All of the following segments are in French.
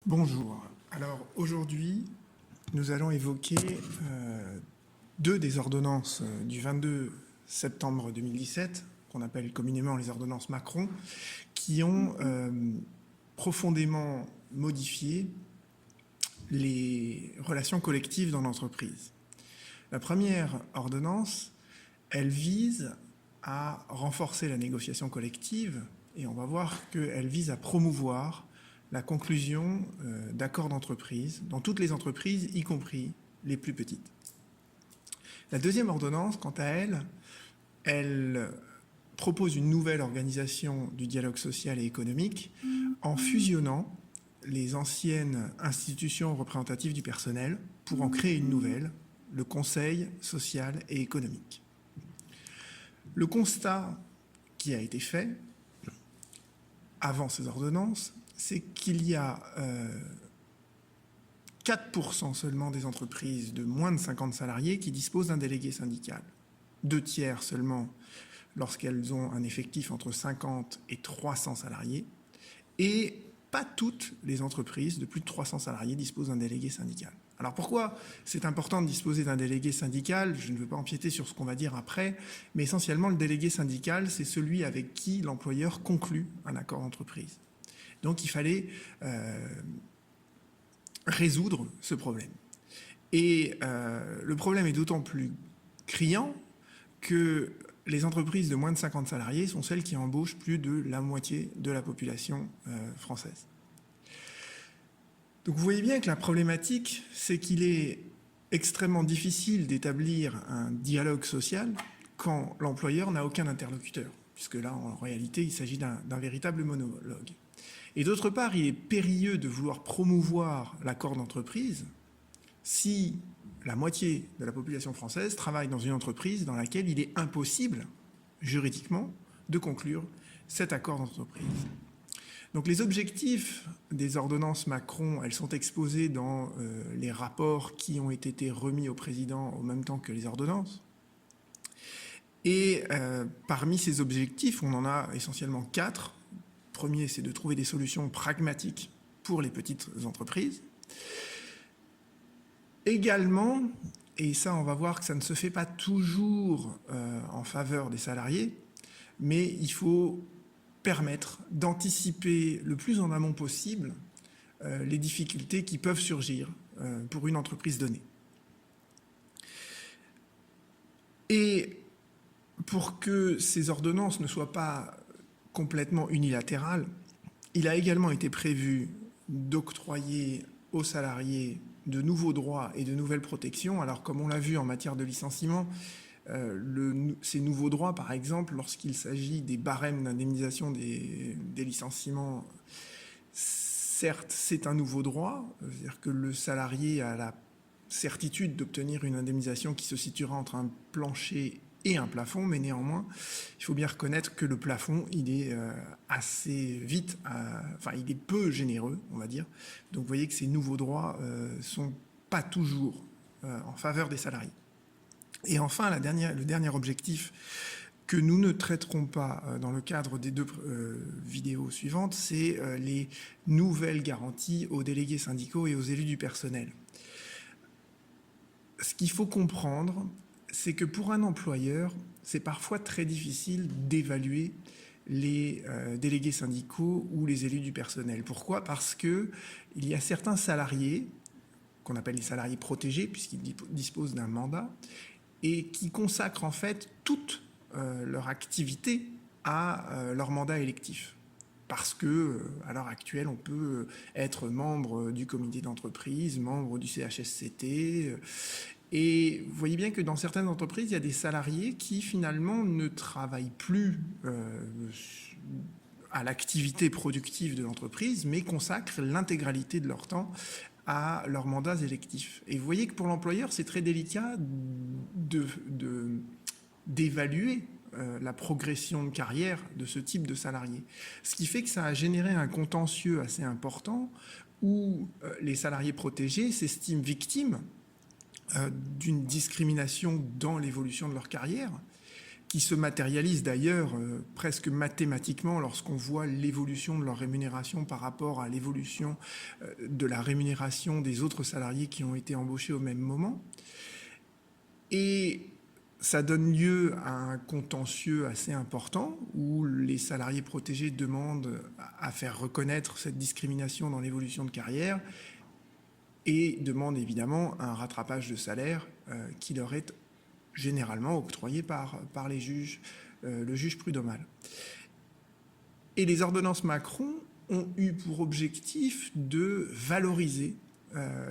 Bonjour. Alors aujourd'hui, nous allons évoquer deux des ordonnances du 22 septembre 2017, qu'on appelle communément les ordonnances Macron, qui ont profondément modifié les relations collectives dans l'entreprise. La première ordonnance, elle vise à renforcer la négociation collective et on va voir qu'elle vise à promouvoir la conclusion d'accords d'entreprise dans toutes les entreprises, y compris les plus petites. La deuxième ordonnance, quant à elle, elle propose une nouvelle organisation du dialogue social et économique en fusionnant les anciennes institutions représentatives du personnel pour en créer une nouvelle, le Conseil social et économique. Le constat qui a été fait avant ces ordonnances, c'est qu'il y a 4% seulement des entreprises de moins de 50 salariés qui disposent d'un délégué syndical. 2 tiers seulement lorsqu'elles ont un effectif entre 50 et 300 salariés. Et pas toutes les entreprises de plus de 300 salariés disposent d'un délégué syndical. Alors pourquoi c'est important de disposer d'un délégué syndical? Je ne veux pas empiéter sur ce qu'on va dire après, mais essentiellement le délégué syndical, c'est celui avec qui l'employeur conclut un accord d'entreprise. Donc il fallait résoudre ce problème. Et le problème est d'autant plus criant que les entreprises de moins de 50 salariés sont celles qui embauchent plus de la moitié de la population française. Donc vous voyez bien que la problématique, c'est qu'il est extrêmement difficile d'établir un dialogue social quand l'employeur n'a aucun interlocuteur, puisque là, en réalité, il s'agit d'un véritable monologue. Et d'autre part, il est périlleux de vouloir promouvoir l'accord d'entreprise si la moitié de la population française travaille dans une entreprise dans laquelle il est impossible, juridiquement, de conclure cet accord d'entreprise. Donc les objectifs des ordonnances Macron, elles sont exposées dans les rapports qui ont été remis au président au même temps que les ordonnances. Et parmi ces objectifs, on en a essentiellement 4. Le premier, c'est de trouver des solutions pragmatiques pour les petites entreprises. Également, et ça on va voir que ça ne se fait pas toujours en faveur des salariés, mais il faut permettre d'anticiper le plus en amont possible les difficultés qui peuvent surgir pour une entreprise donnée. Et pour que ces ordonnances ne soient pas complètement unilatérales, il a également été prévu d'octroyer aux salariés de nouveaux droits et de nouvelles protections. Alors comme on l'a vu en matière de licenciement, ces nouveaux droits, par exemple, lorsqu'il s'agit des barèmes d'indemnisation des licenciements, certes, c'est un nouveau droit, c'est-à-dire que le salarié a la certitude d'obtenir une indemnisation qui se situera entre un plancher et un plafond, mais néanmoins, il faut bien reconnaître que le plafond, il est assez vite, enfin, il est peu généreux, on va dire. Donc, vous voyez que ces nouveaux droits sont pas toujours en faveur des salariés. Et enfin, le dernier objectif que nous ne traiterons pas dans le cadre des 2 vidéos suivantes, c'est les nouvelles garanties aux délégués syndicaux et aux élus du personnel. Ce qu'il faut comprendre, c'est que pour un employeur, c'est parfois très difficile d'évaluer les délégués syndicaux ou les élus du personnel. Pourquoi? Parce qu'il y a certains salariés, qu'on appelle les salariés protégés, puisqu'ils disposent d'un mandat, et qui consacrent en fait toute leur activité à leur mandat électif. Parce que, à l'heure actuelle, on peut être membre du comité d'entreprise, membre du CHSCT, et vous voyez bien que dans certaines entreprises, il y a des salariés qui finalement ne travaillent plus à l'activité productive de l'entreprise, mais consacrent l'intégralité de leur temps à leurs mandats électifs. Et vous voyez que pour l'employeur, c'est très délicat d'évaluer la progression de carrière de ce type de salariés. Ce qui fait que ça a généré un contentieux assez important où les salariés protégés s'estiment victimes d'une discrimination dans l'évolution de leur carrière, qui se matérialise d'ailleurs presque mathématiquement lorsqu'on voit l'évolution de leur rémunération par rapport à l'évolution de la rémunération des autres salariés qui ont été embauchés au même moment. Et ça donne lieu à un contentieux assez important où les salariés protégés demandent à faire reconnaître cette discrimination dans l'évolution de carrière et demandent évidemment un rattrapage de salaire qui leur est généralement octroyé par les juges, le juge prud'homal. Et les ordonnances Macron ont eu pour objectif de valoriser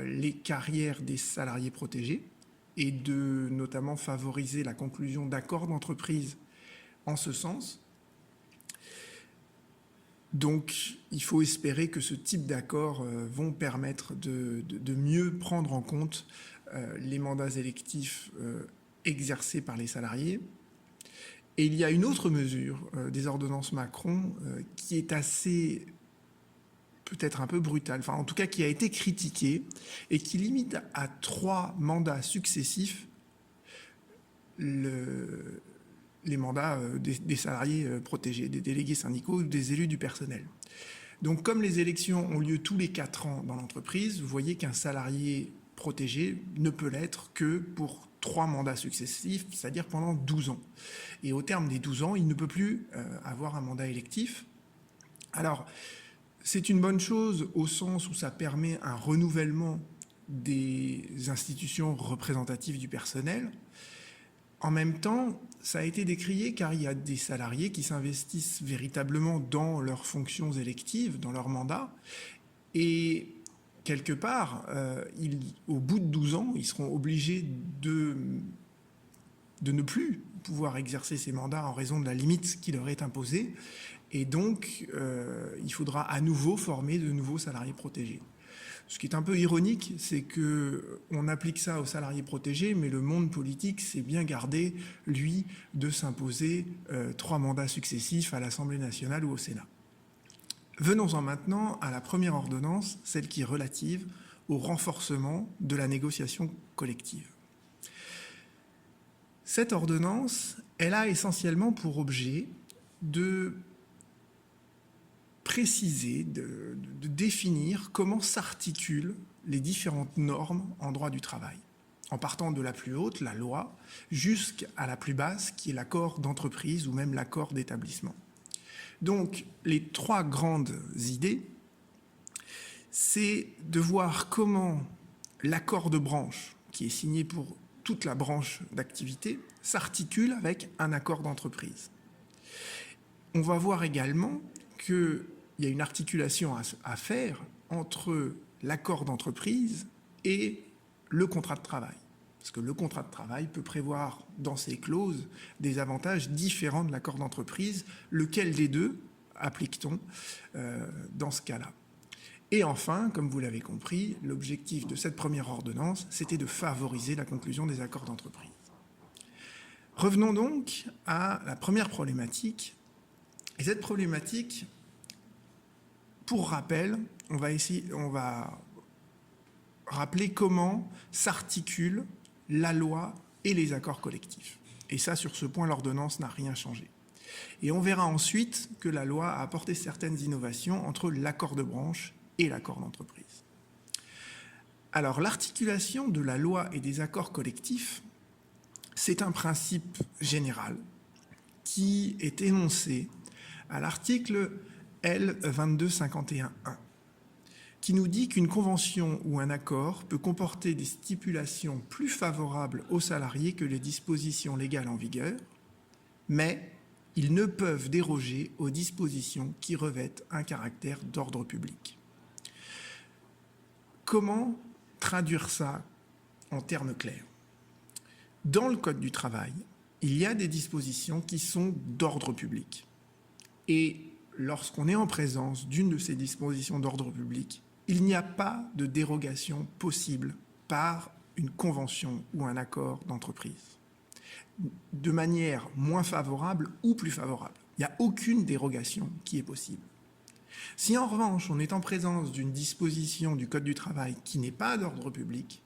les carrières des salariés protégés et de notamment favoriser la conclusion d'accords d'entreprise en ce sens. Donc, il faut espérer que ce type d'accords vont permettre de mieux prendre en compte les mandats électifs exercés par les salariés. Et il y a une autre mesure des ordonnances Macron qui est assez, peut-être un peu brutale, enfin en tout cas qui a été critiquée et qui limite à 3 mandats successifs les mandats des salariés protégés, des délégués syndicaux ou des élus du personnel. Donc comme les élections ont lieu tous les 4 ans dans l'entreprise, vous voyez qu'un salarié protégé ne peut l'être que pour 3 mandats successifs, c'est-à-dire pendant 12 ans. Et au terme des 12 ans, il ne peut plus avoir un mandat électif. Alors, c'est une bonne chose au sens où ça permet un renouvellement des institutions représentatives du personnel. En même temps, ça a été décrié car il y a des salariés qui s'investissent véritablement dans leurs fonctions électives, dans leur mandat, et quelque part, au bout de 12 ans, ils seront obligés de ne plus pouvoir exercer ces mandats en raison de la limite qui leur est imposée, et donc il faudra à nouveau former de nouveaux salariés protégés. Ce qui est un peu ironique, c'est qu'on applique ça aux salariés protégés, mais le monde politique s'est bien gardé, lui, de s'imposer 3 mandats successifs à l'Assemblée nationale ou au Sénat. Venons-en maintenant à la première ordonnance, celle qui est relative au renforcement de la négociation collective. Cette ordonnance, elle a essentiellement pour objet de préciser, de définir comment s'articulent les différentes normes en droit du travail, en partant de la plus haute, la loi, jusqu'à la plus basse, qui est l'accord d'entreprise ou même l'accord d'établissement. Donc, les 3 grandes idées, c'est de voir comment l'accord de branche, qui est signé pour toute la branche d'activité, s'articule avec un accord d'entreprise. On va voir également qu'il y a une articulation à faire entre l'accord d'entreprise et le contrat de travail. Parce que le contrat de travail peut prévoir dans ses clauses des avantages différents de l'accord d'entreprise. Lequel des deux applique-t-on dans ce cas-là? Et enfin, comme vous l'avez compris, l'objectif de cette première ordonnance, c'était de favoriser la conclusion des accords d'entreprise. Revenons donc à la première problématique. Et cette problématique, pour rappel, on va rappeler comment s'articulent la loi et les accords collectifs. Et ça, sur ce point, l'ordonnance n'a rien changé. Et on verra ensuite que la loi a apporté certaines innovations entre l'accord de branche et l'accord d'entreprise. Alors, l'articulation de la loi et des accords collectifs, c'est un principe général qui est énoncé à l'article L2251.1, qui nous dit qu'une convention ou un accord peut comporter des stipulations plus favorables aux salariés que les dispositions légales en vigueur, mais ils ne peuvent déroger aux dispositions qui revêtent un caractère d'ordre public. Comment traduire ça en termes clairs? Dans le Code du travail, il y a des dispositions qui sont d'ordre public. Et lorsqu'on est en présence d'une de ces dispositions d'ordre public, il n'y a pas de dérogation possible par une convention ou un accord d'entreprise, de manière moins favorable ou plus favorable. Il n'y a aucune dérogation qui est possible. Si en revanche on est en présence d'une disposition du Code du travail qui n'est pas d'ordre public,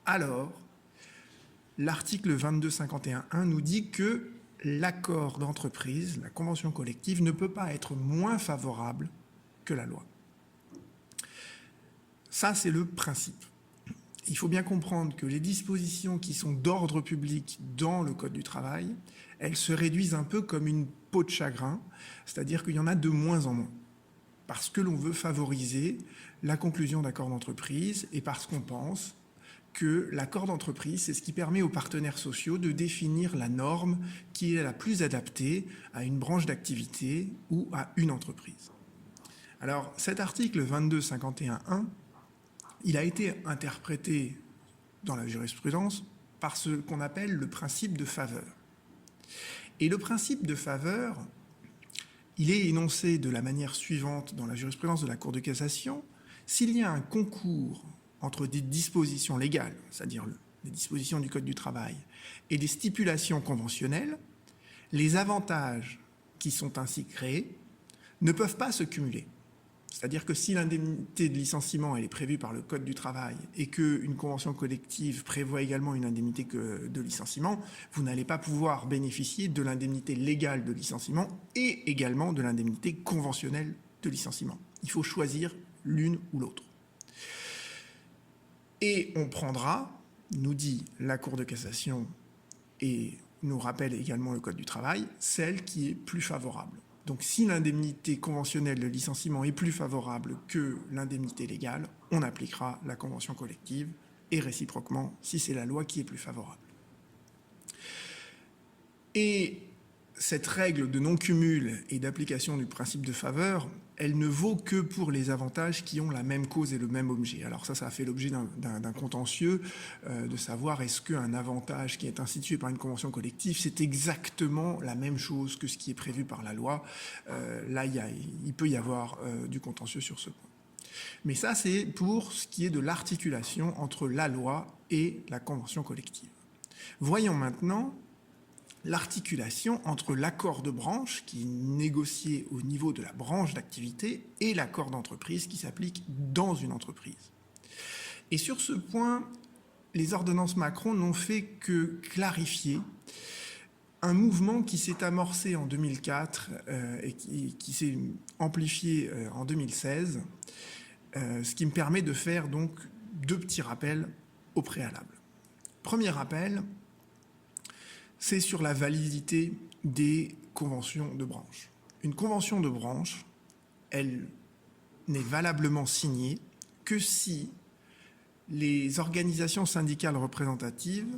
alors l'article 2251.1 nous dit que l'accord d'entreprise, la convention collective, ne peut pas être moins favorable que la loi. Ça, c'est le principe. Il faut bien comprendre que les dispositions qui sont d'ordre public dans le Code du travail, elles se réduisent un peu comme une peau de chagrin, c'est-à-dire qu'il y en a de moins en moins, parce que l'on veut favoriser la conclusion d'accords d'entreprise et parce qu'on pense que l'accord d'entreprise, c'est ce qui permet aux partenaires sociaux de définir la norme qui est la plus adaptée à une branche d'activité ou à une entreprise. Alors, cet article 2251.1, il a été interprété dans la jurisprudence par ce qu'on appelle le principe de faveur. Et le principe de faveur, il est énoncé de la manière suivante dans la jurisprudence de la Cour de cassation. S'il y a un concours entre des dispositions légales, c'est-à-dire les dispositions du Code du travail, et des stipulations conventionnelles, les avantages qui sont ainsi créés ne peuvent pas se cumuler. C'est-à-dire que si l'indemnité de licenciement elle est prévue par le Code du travail et qu'une convention collective prévoit également une indemnité de licenciement, vous n'allez pas pouvoir bénéficier de l'indemnité légale de licenciement et également de l'indemnité conventionnelle de licenciement. Il faut choisir l'une ou l'autre. Et on prendra, nous dit la Cour de cassation et nous rappelle également le Code du travail, celle qui est plus favorable. Donc si l'indemnité conventionnelle de licenciement est plus favorable que l'indemnité légale, on appliquera la convention collective et réciproquement si c'est la loi qui est plus favorable. Et cette règle de non-cumul et d'application du principe de faveur, elle ne vaut que pour les avantages qui ont la même cause et le même objet. Alors ça a fait l'objet d'un contentieux de savoir est-ce qu'un avantage qui est institué par une convention collective, c'est exactement la même chose que ce qui est prévu par la loi. Là, il peut y avoir du contentieux sur ce point. Mais ça, c'est pour ce qui est de l'articulation entre la loi et la convention collective. Voyons maintenant l'articulation entre l'accord de branche qui est négocié au niveau de la branche d'activité et l'accord d'entreprise qui s'applique dans une entreprise. Et sur ce point, les ordonnances Macron n'ont fait que clarifier un mouvement qui s'est amorcé en 2004 et qui s'est amplifié en 2016, ce qui me permet de faire donc deux petits rappels au préalable. Premier rappel, c'est sur la validité des conventions de branche. Une convention de branche, elle n'est valablement signée que si les organisations syndicales représentatives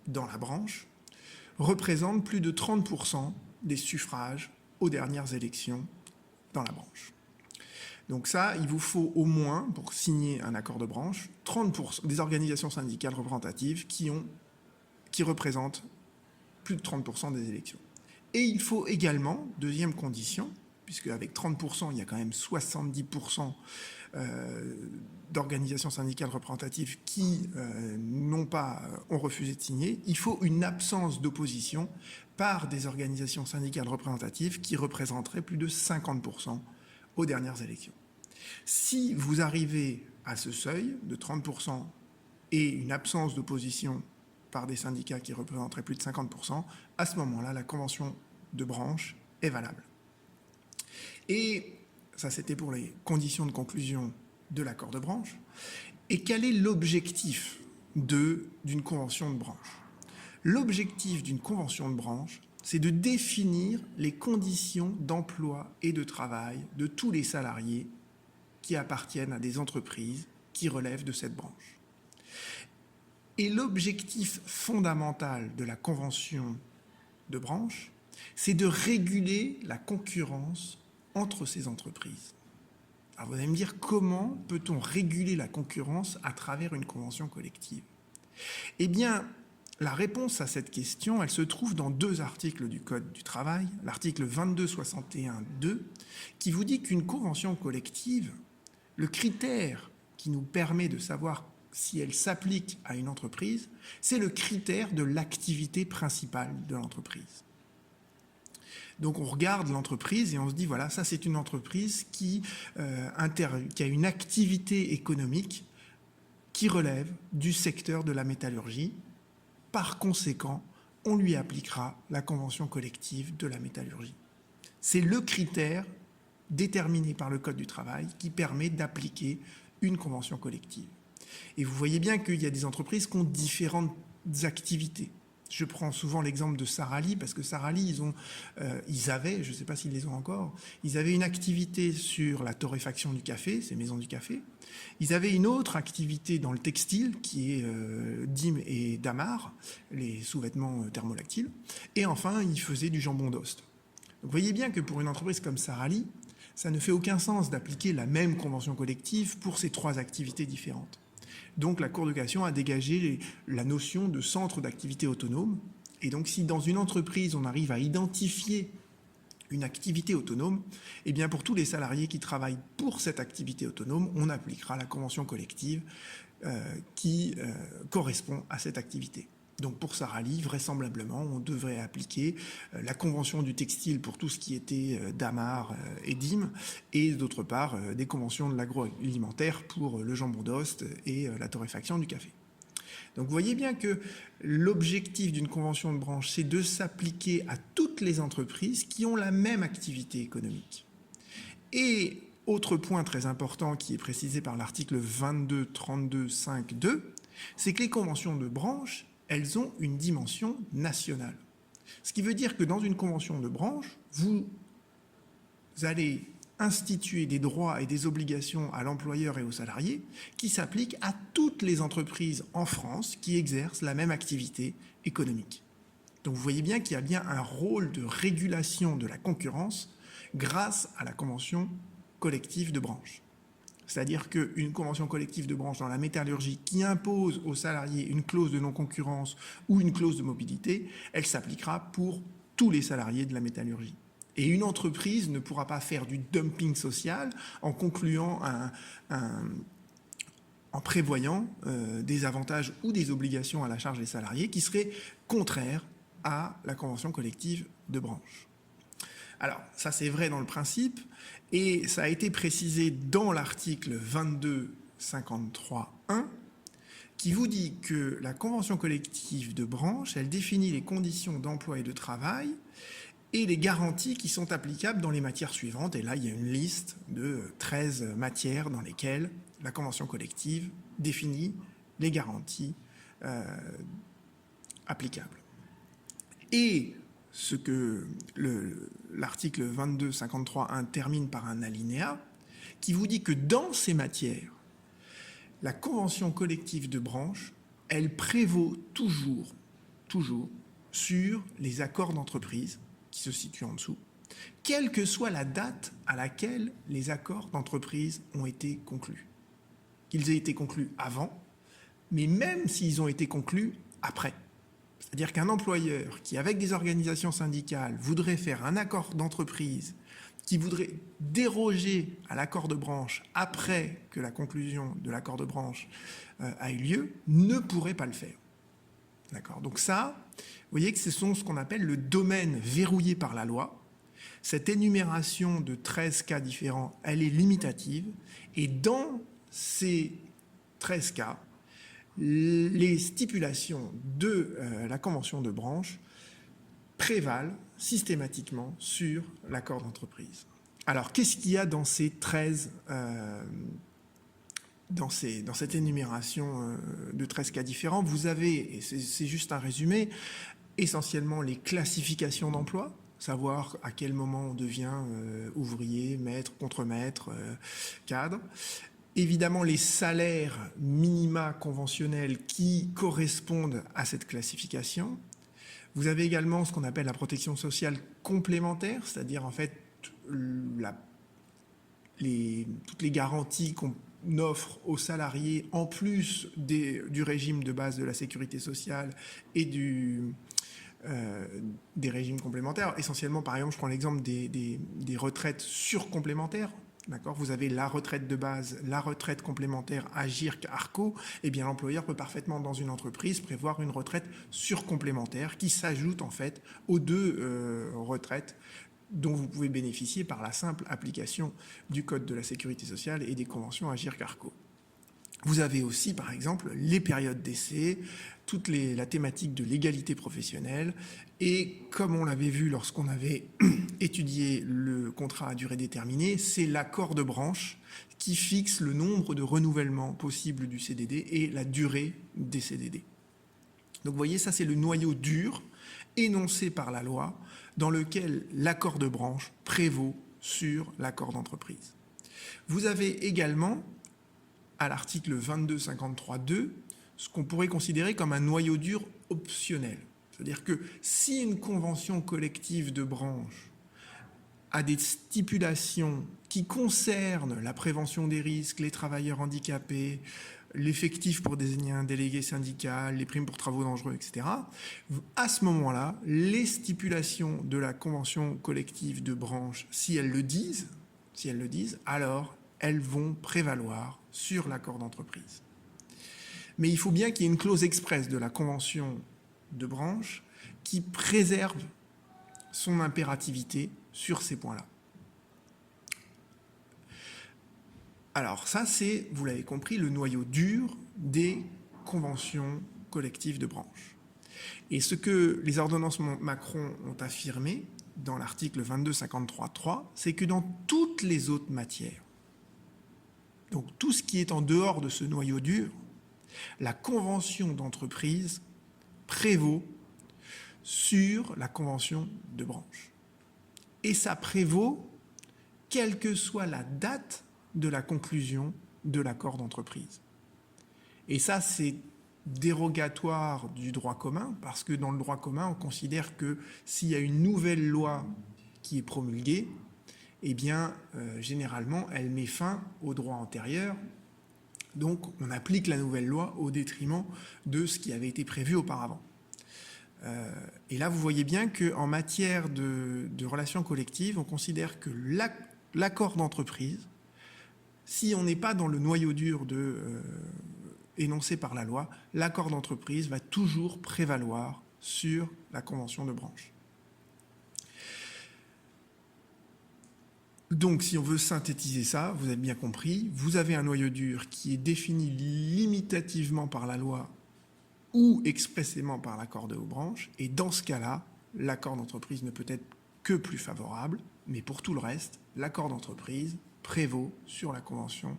dans la branche représentent plus de 30% des suffrages aux dernières élections dans la branche. Donc ça, il vous faut au moins, pour signer un accord de branche, 30% des organisations syndicales représentatives qui représentent plus de 30% des élections. Et il faut également, deuxième condition, puisque avec 30%, il y a quand même 70% d'organisations syndicales représentatives qui ont refusé de signer, il faut une absence d'opposition par des organisations syndicales représentatives qui représenteraient plus de 50% aux dernières élections. Si vous arrivez à ce seuil de 30% et une absence d'opposition par des syndicats qui représenteraient plus de 50%, à ce moment-là, la convention de branche est valable. Et ça, c'était pour les conditions de conclusion de l'accord de branche. Et quel est l'objectif d'une convention de branche? L'objectif d'une convention de branche, c'est de définir les conditions d'emploi et de travail de tous les salariés qui appartiennent à des entreprises qui relèvent de cette branche. Et l'objectif fondamental de la convention de branche, c'est de réguler la concurrence entre ces entreprises. Alors vous allez me dire, comment peut-on réguler la concurrence à travers une convention collective? Eh bien, la réponse à cette question, elle se trouve dans deux articles du Code du travail. L'article 2261.2, qui vous dit qu'une convention collective, le critère qui nous permet de savoir si elle s'applique à une entreprise, c'est le critère de l'activité principale de l'entreprise. Donc on regarde l'entreprise et on se dit, voilà, ça c'est une entreprise qui a une activité économique qui relève du secteur de la métallurgie. Par conséquent, on lui appliquera la convention collective de la métallurgie. C'est le critère déterminé par le Code du travail qui permet d'appliquer une convention collective. Et vous voyez bien qu'il y a des entreprises qui ont différentes activités. Je prends souvent l'exemple de Sarali, parce que Sarali, ils avaient, je ne sais pas s'ils les ont encore, ils avaient une activité sur la torréfaction du café, ces maisons du café. Ils avaient une autre activité dans le textile, qui est Dim et Damar, les sous-vêtements thermolactiles. Et enfin, ils faisaient du jambon d'Ost. Vous voyez bien que pour une entreprise comme Sarali, ça ne fait aucun sens d'appliquer la même convention collective pour ces trois activités différentes. Donc la Cour de cassation a dégagé la notion de centre d'activité autonome. Et donc si dans une entreprise, on arrive à identifier une activité autonome, eh bien pour tous les salariés qui travaillent pour cette activité autonome, on appliquera la convention collective qui correspond à cette activité. Donc pour Sarali, vraisemblablement, on devrait appliquer la convention du textile pour tout ce qui était Damar et Dim, et d'autre part des conventions de l'agroalimentaire pour le jambon d'Ost et la torréfaction du café. Donc vous voyez bien que l'objectif d'une convention de branche, c'est de s'appliquer à toutes les entreprises qui ont la même activité économique. Et autre point très important qui est précisé par l'article 22.32.5.2, c'est que les conventions de branche, elles ont une dimension nationale. Ce qui veut dire que dans une convention de branche, vous allez instituer des droits et des obligations à l'employeur et aux salariés qui s'appliquent à toutes les entreprises en France qui exercent la même activité économique. Donc vous voyez bien qu'il y a bien un rôle de régulation de la concurrence grâce à la convention collective de branche. C'est-à-dire qu'une convention collective de branche dans la métallurgie qui impose aux salariés une clause de non-concurrence ou une clause de mobilité, elle s'appliquera pour tous les salariés de la métallurgie. Et une entreprise ne pourra pas faire du dumping social en concluant en prévoyant des avantages ou des obligations à la charge des salariés qui seraient contraires à la convention collective de branche. Alors, ça c'est vrai dans le principe, et ça a été précisé dans l'article 22.53.1, qui vous dit que la convention collective de branche, elle définit les conditions d'emploi et de travail et les garanties qui sont applicables dans les matières suivantes. Et là, il y a une liste de 13 matières dans lesquelles la convention collective définit les garanties applicables. Et ce que l'article 22.53.1 termine par un alinéa qui vous dit que dans ces matières, la convention collective de branche, elle prévaut toujours sur les accords d'entreprise qui se situent en dessous, quelle que soit la date à laquelle les accords d'entreprise ont été conclus. Qu'ils aient été conclus avant, mais même s'ils ont été conclus après. C'est-à-dire qu'un employeur qui, avec des organisations syndicales, voudrait faire un accord d'entreprise, qui voudrait déroger à l'accord de branche après que la conclusion de l'accord de branche a eu lieu, ne pourrait pas le faire. D'accord ? Donc ça, vous voyez que ce sont ce qu'on appelle le domaine verrouillé par la loi. Cette énumération de 13 cas différents, elle est limitative. Et dans ces 13 cas, les stipulations de la convention de branche prévalent systématiquement sur l'accord d'entreprise. Alors, qu'est-ce qu'il y a dans ces 13, dans cette énumération de 13 cas différents? Vous avez, et c'est juste un résumé, essentiellement les classifications d'emploi, savoir à quel moment on devient ouvrier, maître, contremaître, cadre. Évidemment, les salaires minima conventionnels qui correspondent à cette classification. Vous avez également ce qu'on appelle la protection sociale complémentaire, c'est-à-dire en fait toutes les garanties qu'on offre aux salariés en plus du régime de base de la sécurité sociale et des régimes complémentaires. Essentiellement, par exemple, je prends l'exemple des retraites surcomplémentaires. D'accord, vous avez la retraite de base, la retraite complémentaire Agirc Arco, et bien l'employeur peut parfaitement dans une entreprise prévoir une retraite surcomplémentaire qui s'ajoute en fait aux deux retraites dont vous pouvez bénéficier par la simple application du Code de la sécurité sociale et des conventions Agirc Arco. Vous avez aussi, par exemple, les périodes d'essai, la thématique de l'égalité professionnelle, et comme on l'avait vu lorsqu'on avait étudié le contrat à durée déterminée, c'est l'accord de branche qui fixe le nombre de renouvellements possibles du CDD et la durée des CDD. Donc vous voyez, ça c'est le noyau dur énoncé par la loi dans lequel l'accord de branche prévaut sur l'accord d'entreprise. Vous avez également, à l'article 2253.2, ce qu'on pourrait considérer comme un noyau dur optionnel. C'est-à-dire que si une convention collective de branche a des stipulations qui concernent la prévention des risques, les travailleurs handicapés, l'effectif pour désigner un délégué syndical, les primes pour travaux dangereux, etc., à ce moment-là, les stipulations de la convention collective de branche, si elles le disent, alors elles vont prévaloir sur l'accord d'entreprise. Mais il faut bien qu'il y ait une clause expresse de la convention de branche qui préserve son impérativité sur ces points-là. Alors ça, c'est, vous l'avez compris, le noyau dur des conventions collectives de branche. Et ce que les ordonnances Macron ont affirmé dans l'article 2253.3, c'est que dans toutes les autres matières, donc tout ce qui est en dehors de ce noyau dur, la convention d'entreprise prévaut sur la convention de branche. Et ça prévaut quelle que soit la date de la conclusion de l'accord d'entreprise. Et ça, c'est dérogatoire du droit commun, parce que dans le droit commun, on considère que s'il y a une nouvelle loi qui est promulguée, eh bien, généralement, elle met fin au droit antérieur. Donc, on applique la nouvelle loi au détriment de ce qui avait été prévu auparavant. Et là, vous voyez bien qu'en matière de relations collectives, on considère que l'accord d'entreprise, si on n'est pas dans le noyau dur énoncé par la loi, l'accord d'entreprise va toujours prévaloir sur la convention de branche. Donc, si on veut synthétiser ça, vous avez bien compris, vous avez un noyau dur qui est défini limitativement par la loi ou expressément par l'accord de branche, et dans ce cas-là, l'accord d'entreprise ne peut être que plus favorable, mais pour tout le reste, l'accord d'entreprise prévaut sur la convention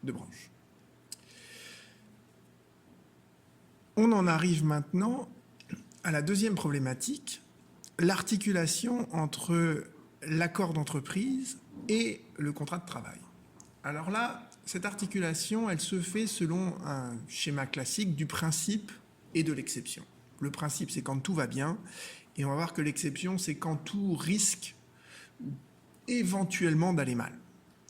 de branche. On en arrive maintenant à la deuxième problématique, l'articulation entre l'accord d'entreprise et le contrat de travail. Alors là, cette articulation, elle se fait selon un schéma classique du principe et de l'exception. Le principe, c'est quand tout va bien, et on va voir que l'exception, c'est quand tout risque éventuellement d'aller mal.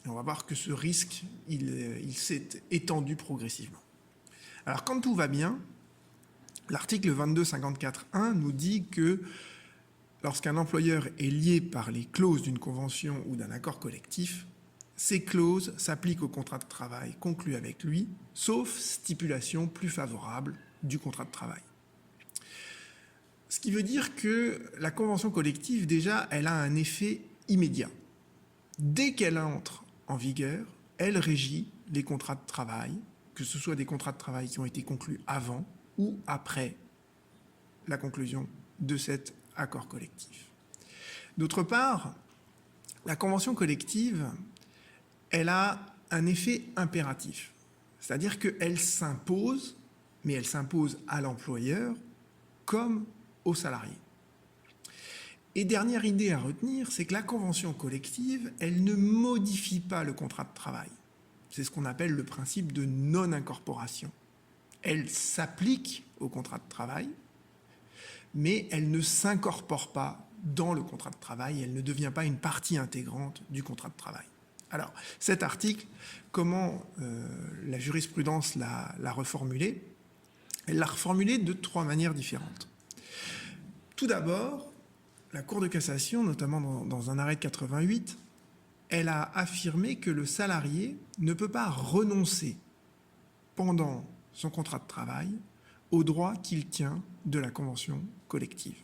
Et on va voir que ce risque, il s'est étendu progressivement. Alors, quand tout va bien, l'article 2254.1 nous dit que lorsqu'un employeur est lié par les clauses d'une convention ou d'un accord collectif, ces clauses s'appliquent au contrat de travail conclu avec lui, sauf stipulation plus favorable du contrat de travail. Ce qui veut dire que la convention collective, déjà, elle a un effet immédiat. Dès qu'elle entre en vigueur, elle régit les contrats de travail, que ce soit des contrats de travail qui ont été conclus avant ou après la conclusion de cet accord collectif. D'autre part, la convention collective, elle a un effet impératif, c'est-à-dire qu'elle s'impose, mais elle s'impose à l'employeur comme aux salariés. Et dernière idée à retenir, c'est que la convention collective, elle ne modifie pas le contrat de travail. C'est ce qu'on appelle le principe de non-incorporation. Elle s'applique au contrat de travail, mais elle ne s'incorpore pas dans le contrat de travail, elle ne devient pas une partie intégrante du contrat de travail. Alors, cet article, comment la jurisprudence l'a reformulé? Elle l'a reformulé de trois manières différentes. Tout d'abord, la Cour de cassation, notamment dans un arrêt de 88, elle a affirmé que le salarié ne peut pas renoncer pendant son contrat de travail aux droits qu'il tient de la convention collective.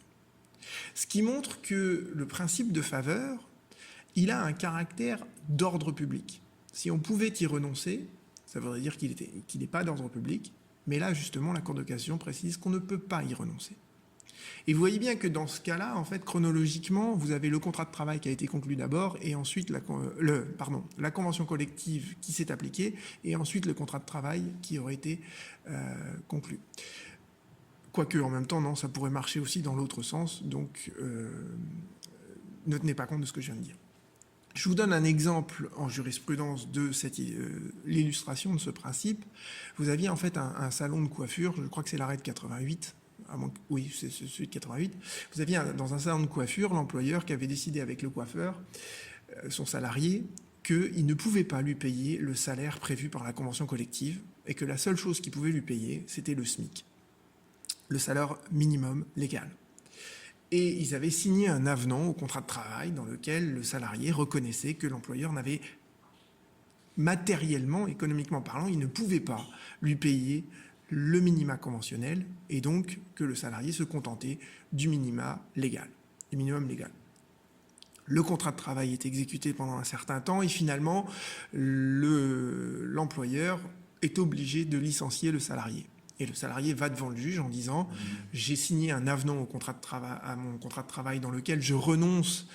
Ce qui montre que le principe de faveur, il a un caractère d'ordre public. Si on pouvait y renoncer, Ça voudrait dire qu'il n'est pas d'ordre public, mais là, justement, la Cour de cassation précise qu'on ne peut pas y renoncer. Et vous voyez bien que dans ce cas-là, en fait, chronologiquement, vous avez le contrat de travail qui a été conclu d'abord, et ensuite la convention collective qui s'est appliquée, et ensuite le contrat de travail qui aurait été conclu. Quoique, en même temps, non, ça pourrait marcher aussi dans l'autre sens, donc ne tenez pas compte de ce que je viens de dire. Je vous donne un exemple en jurisprudence de l'illustration de ce principe. Vous aviez en fait un salon de coiffure, je crois que c'est l'arrêt de 88, oui, c'est celui de 88. Vous aviez dans un salon de coiffure l'employeur qui avait décidé avec le coiffeur, son salarié, qu'il ne pouvait pas lui payer le salaire prévu par la convention collective et que la seule chose qu'il pouvait lui payer, c'était le SMIC, le salaire minimum légal. Et ils avaient signé un avenant au contrat de travail dans lequel le salarié reconnaissait que l'employeur n'avait matériellement, économiquement parlant, il ne pouvait pas lui payer le minima conventionnel et donc que le salarié se contentait du minima légal, du minimum légal. Le contrat de travail est exécuté pendant un certain temps et finalement, l'employeur est obligé de licencier le salarié. Et le salarié va devant le juge en disant « J'ai signé un avenant à mon contrat de travail dans lequel je renonce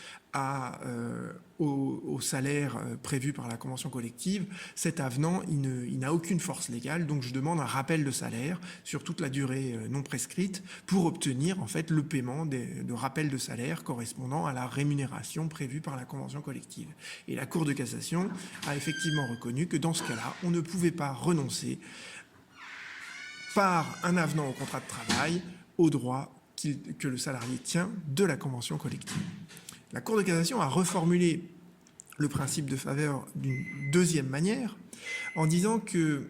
au salaire prévu par la convention collective. Cet avenant, il n'a aucune force légale, donc je demande un rappel de salaire sur toute la durée non prescrite pour obtenir en fait le paiement de rappel de salaire correspondant à la rémunération prévue par la convention collective. » Et la Cour de cassation a effectivement reconnu que dans ce cas-là, on ne pouvait pas renoncer par un avenant au contrat de travail aux droits que le salarié tient de la convention collective. La Cour de cassation a reformulé le principe de faveur d'une deuxième manière en disant que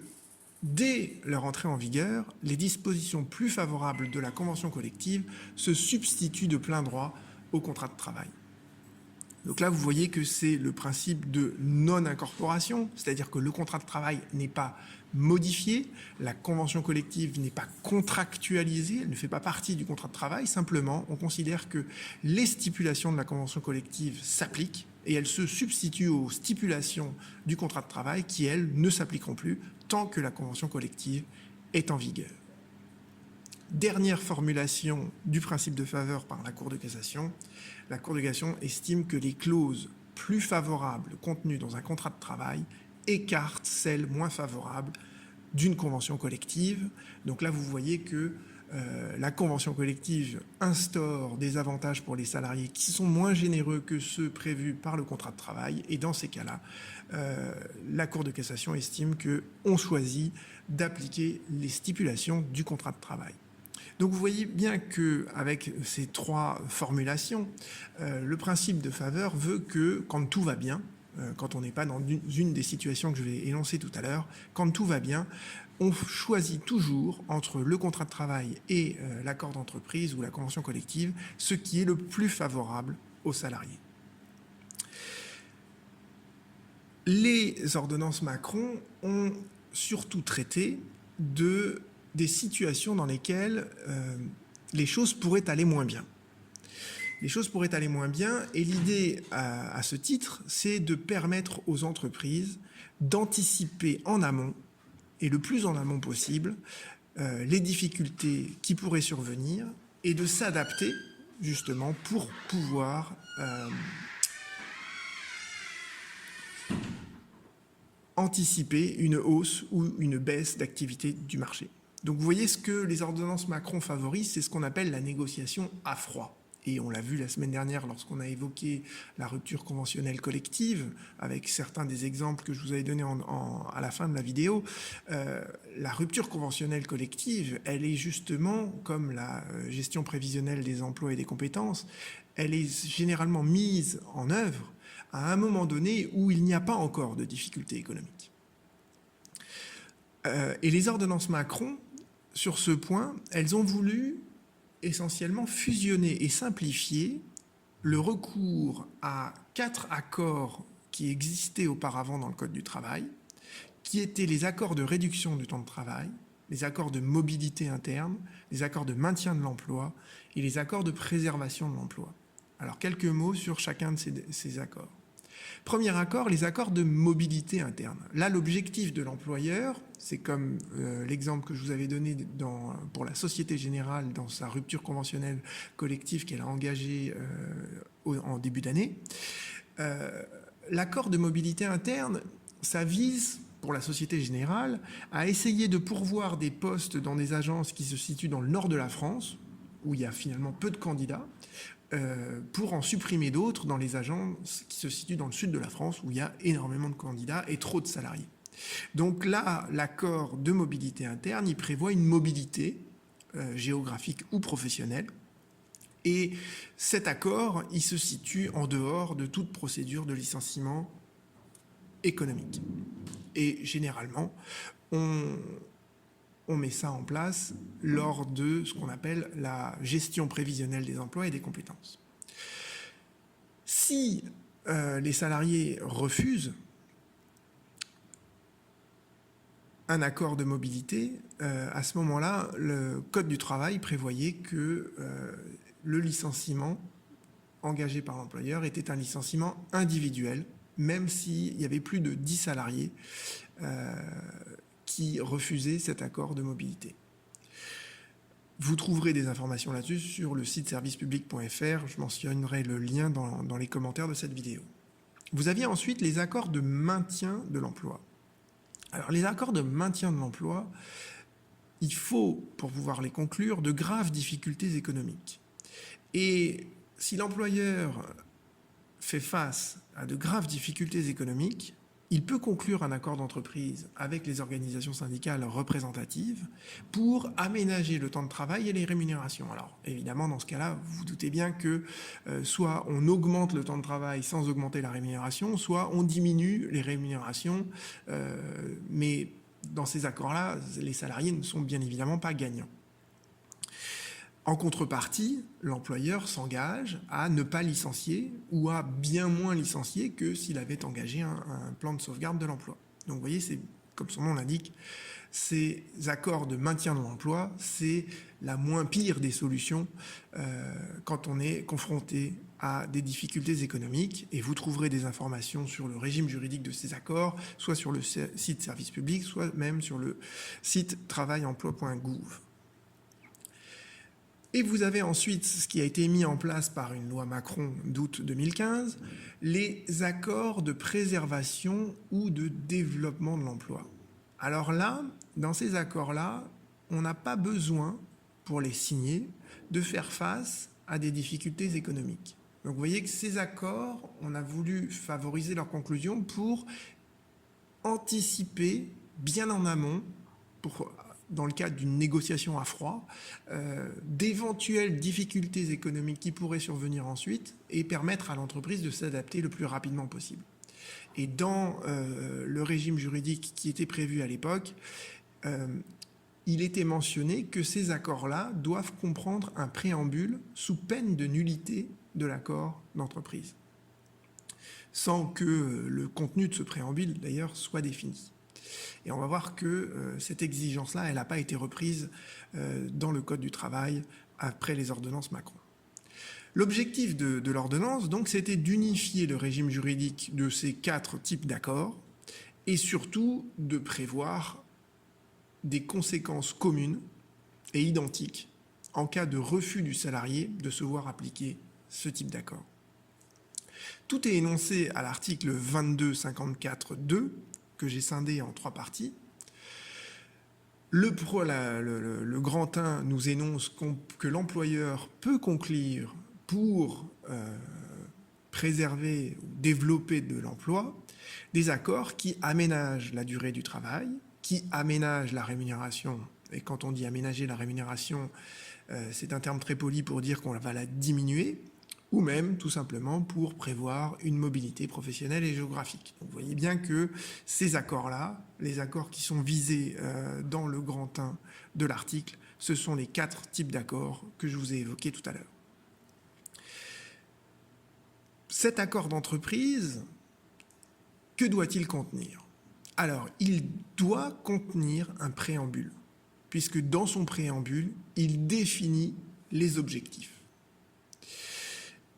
dès leur entrée en vigueur, les dispositions plus favorables de la convention collective se substituent de plein droit au contrat de travail. Donc là, vous voyez que c'est le principe de non-incorporation, c'est-à-dire que le contrat de travail n'est pas modifié, la convention collective n'est pas contractualisée, elle ne fait pas partie du contrat de travail, simplement on considère que les stipulations de la convention collective s'appliquent et elles se substituent aux stipulations du contrat de travail qui, elles, ne s'appliqueront plus tant que la convention collective est en vigueur. Dernière formulation du principe de faveur par la Cour de cassation, la Cour de cassation estime que les clauses plus favorables contenues dans un contrat de travail écartent celles moins favorables d'une convention collective. Donc là, vous voyez que la convention collective instaure des avantages pour les salariés qui sont moins généreux que ceux prévus par le contrat de travail. Et dans ces cas-là, la Cour de cassation estime qu'on choisit d'appliquer les stipulations du contrat de travail. Donc vous voyez bien qu'avec ces trois formulations, le principe de faveur veut que quand tout va bien, quand on n'est pas dans une des situations que je vais énoncer tout à l'heure, quand tout va bien, on choisit toujours entre le contrat de travail et l'accord d'entreprise ou la convention collective ce qui est le plus favorable aux salariés. Les ordonnances Macron ont surtout traité des situations dans lesquelles les choses pourraient aller moins bien. Les choses pourraient aller moins bien et l'idée à ce titre, c'est de permettre aux entreprises d'anticiper en amont et le plus en amont possible les difficultés qui pourraient survenir et de s'adapter justement pour pouvoir anticiper une hausse ou une baisse d'activité du marché. Donc vous voyez ce que les ordonnances Macron favorisent, c'est ce qu'on appelle la négociation à froid. Et on l'a vu la semaine dernière lorsqu'on a évoqué la rupture conventionnelle collective, avec certains des exemples que je vous avais donnés à la fin de la vidéo. La rupture conventionnelle collective, elle est justement, comme la gestion prévisionnelle des emplois et des compétences, elle est généralement mise en œuvre à un moment donné où il n'y a pas encore de difficultés économiques. Et les ordonnances Macron, sur ce point, elles ont voulu essentiellement fusionner et simplifier le recours à 4 accords qui existaient auparavant dans le Code du travail, qui étaient les accords de réduction du temps de travail, les accords de mobilité interne, les accords de maintien de l'emploi et les accords de préservation de l'emploi. Alors, quelques mots sur chacun de ces accords. Premier accord, les accords de mobilité interne. Là, l'objectif de l'employeur, c'est comme l'exemple que je vous avais donné pour la Société Générale dans sa rupture conventionnelle collective qu'elle a engagée en début d'année. L'accord de mobilité interne, ça vise, pour la Société Générale, à essayer de pourvoir des postes dans des agences qui se situent dans le nord de la France, où il y a finalement peu de candidats, pour en supprimer d'autres dans les agences qui se situent dans le sud de la France, où il y a énormément de candidats et trop de salariés. Donc là, l'accord de mobilité interne, il prévoit une mobilité géographique ou professionnelle. Et cet accord, il se situe en dehors de toute procédure de licenciement économique. Et généralement, on met ça en place lors de ce qu'on appelle la gestion prévisionnelle des emplois et des compétences. Si les salariés refusent un accord de mobilité, à ce moment-là, le Code du travail prévoyait que le licenciement engagé par l'employeur était un licenciement individuel, même s'il y avait plus de 10 salariés qui refusaient cet accord de mobilité. Vous trouverez des informations là-dessus sur le site servicepublic.fr. Je mentionnerai le lien dans les commentaires de cette vidéo. Vous aviez ensuite les accords de maintien de l'emploi. Alors, les accords de maintien de l'emploi, il faut, pour pouvoir les conclure, de graves difficultés économiques. Et si l'employeur fait face à de graves difficultés économiques, il peut conclure un accord d'entreprise avec les organisations syndicales représentatives pour aménager le temps de travail et les rémunérations. Alors, évidemment, dans ce cas-là, vous vous doutez bien que soit on augmente le temps de travail sans augmenter la rémunération, soit on diminue les rémunérations, mais dans ces accords-là, les salariés ne sont bien évidemment pas gagnants. En contrepartie, l'employeur s'engage à ne pas licencier ou à bien moins licencier que s'il avait engagé un plan de sauvegarde de l'emploi. Donc vous voyez, c'est comme son nom l'indique, ces accords de maintien de l'emploi, c'est la moins pire des solutions quand on est confronté à des difficultés économiques. Et vous trouverez des informations sur le régime juridique de ces accords, soit sur le site Service Public, soit même sur le site travail-emploi.gouv. Et vous avez ensuite ce qui a été mis en place par une loi Macron d'août 2015, les accords de préservation ou de développement de l'emploi. Alors là, dans ces accords-là, on n'a pas besoin, pour les signer, de faire face à des difficultés économiques. Donc vous voyez que ces accords, on a voulu favoriser leur conclusion pour anticiper bien en amont, dans le cadre d'une négociation à froid, d'éventuelles difficultés économiques qui pourraient survenir ensuite et permettre à l'entreprise de s'adapter le plus rapidement possible. Et dans le régime juridique qui était prévu à l'époque, il était mentionné que ces accords-là doivent comprendre un préambule sous peine de nullité de l'accord d'entreprise, sans que le contenu de ce préambule, d'ailleurs, soit défini. Et on va voir que cette exigence-là, elle n'a pas été reprise dans le Code du travail après les ordonnances Macron. L'objectif de l'ordonnance, donc, c'était d'unifier le régime juridique de ces 4 types d'accords et surtout de prévoir des conséquences communes et identiques en cas de refus du salarié de se voir appliquer ce type d'accord. Tout est énoncé à l'article 2254.2 que j'ai scindé en 3 parties. Le grand 1 nous énonce que l'employeur peut conclure pour préserver ou développer de l'emploi des accords qui aménagent la durée du travail, qui aménagent la rémunération. Et quand on dit aménager la rémunération, c'est un terme très poli pour dire qu'on va la diminuer, ou même tout simplement pour prévoir une mobilité professionnelle et géographique. Donc, vous voyez bien que ces accords-là, les accords qui sont visés dans le grand 1 de l'article, ce sont les 4 types d'accords que je vous ai évoqués tout à l'heure. Cet accord d'entreprise, que doit-il contenir ? Alors, il doit contenir un préambule, puisque dans son préambule, il définit les objectifs.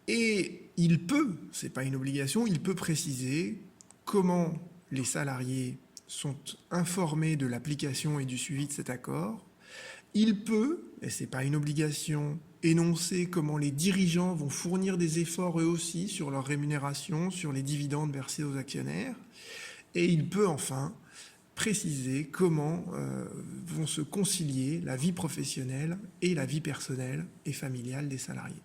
Et il peut, ce n'est pas une obligation, il peut préciser comment les salariés sont informés de l'application et du suivi de cet accord. Il peut, et ce n'est pas une obligation, énoncer comment les dirigeants vont fournir des efforts eux aussi sur leur rémunération, sur les dividendes versés aux actionnaires. Et il peut enfin préciser comment vont se concilier la vie professionnelle et la vie personnelle et familiale des salariés.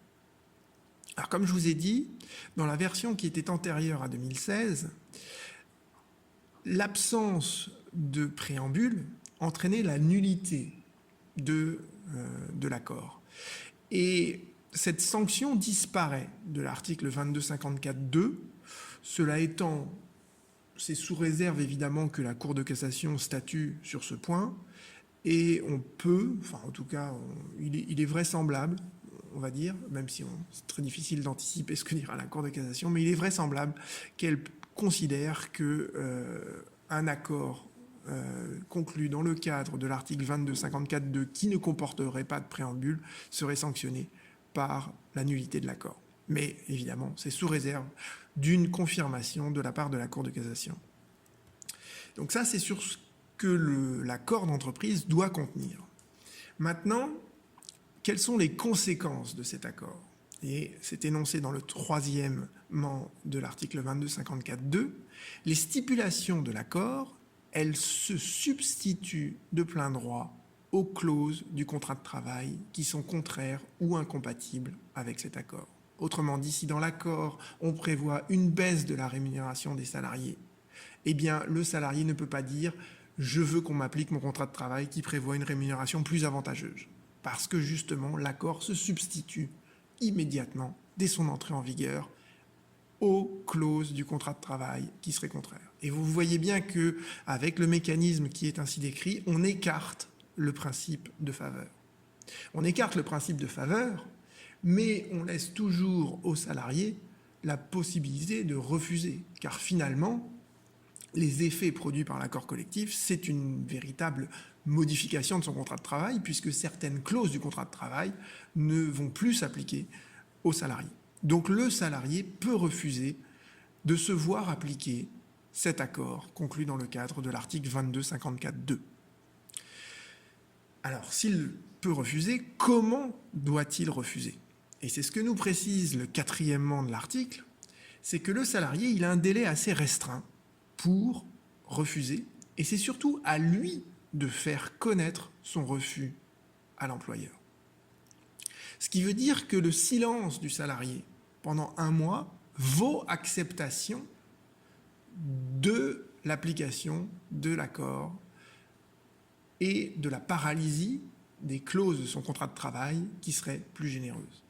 Alors comme je vous ai dit, dans la version qui était antérieure à 2016, l'absence de préambule entraînait la nullité de l'accord. Et cette sanction disparaît de l'article 2254.2, cela étant, c'est sous réserve évidemment que la Cour de cassation statue sur ce point, et on peut, enfin en tout cas, il est vraisemblable, on va dire, même si c'est très difficile d'anticiper ce que dira la Cour de cassation, mais il est vraisemblable qu'elle considère qu'un accord conclu dans le cadre de l'article 2254.2 qui ne comporterait pas de préambule serait sanctionné par la nullité de l'accord. Mais évidemment, c'est sous réserve d'une confirmation de la part de la Cour de cassation. Donc ça, c'est sur ce que l'accord d'entreprise doit contenir. Maintenant, quelles sont les conséquences de cet accord? Et c'est énoncé dans le troisièmement de l'article 2254.2. Les stipulations de l'accord, elles se substituent de plein droit aux clauses du contrat de travail qui sont contraires ou incompatibles avec cet accord. Autrement dit, si dans l'accord, on prévoit une baisse de la rémunération des salariés, eh bien, le salarié ne peut pas dire « je veux qu'on m'applique mon contrat de travail qui prévoit une rémunération plus avantageuse ». Parce que justement, l'accord se substitue immédiatement, dès son entrée en vigueur, aux clauses du contrat de travail qui seraient contraires. Et vous voyez bien qu'avec le mécanisme qui est ainsi décrit, on écarte le principe de faveur. On écarte le principe de faveur, mais on laisse toujours aux salariés la possibilité de refuser, car finalement, les effets produits par l'accord collectif, c'est une véritable modification de son contrat de travail, puisque certaines clauses du contrat de travail ne vont plus s'appliquer aux salariés. Donc le salarié peut refuser de se voir appliquer cet accord conclu dans le cadre de l'article 2254.2. Alors, s'il peut refuser, comment doit-il refuser? Et c'est ce que nous précise le quatrièmement de l'article, c'est que le salarié, il a un délai assez restreint pour refuser, et c'est surtout à lui de faire connaître son refus à l'employeur. Ce qui veut dire que le silence du salarié pendant 1 mois vaut acceptation de l'application de l'accord et de la paralysie des clauses de son contrat de travail qui seraient plus généreuses.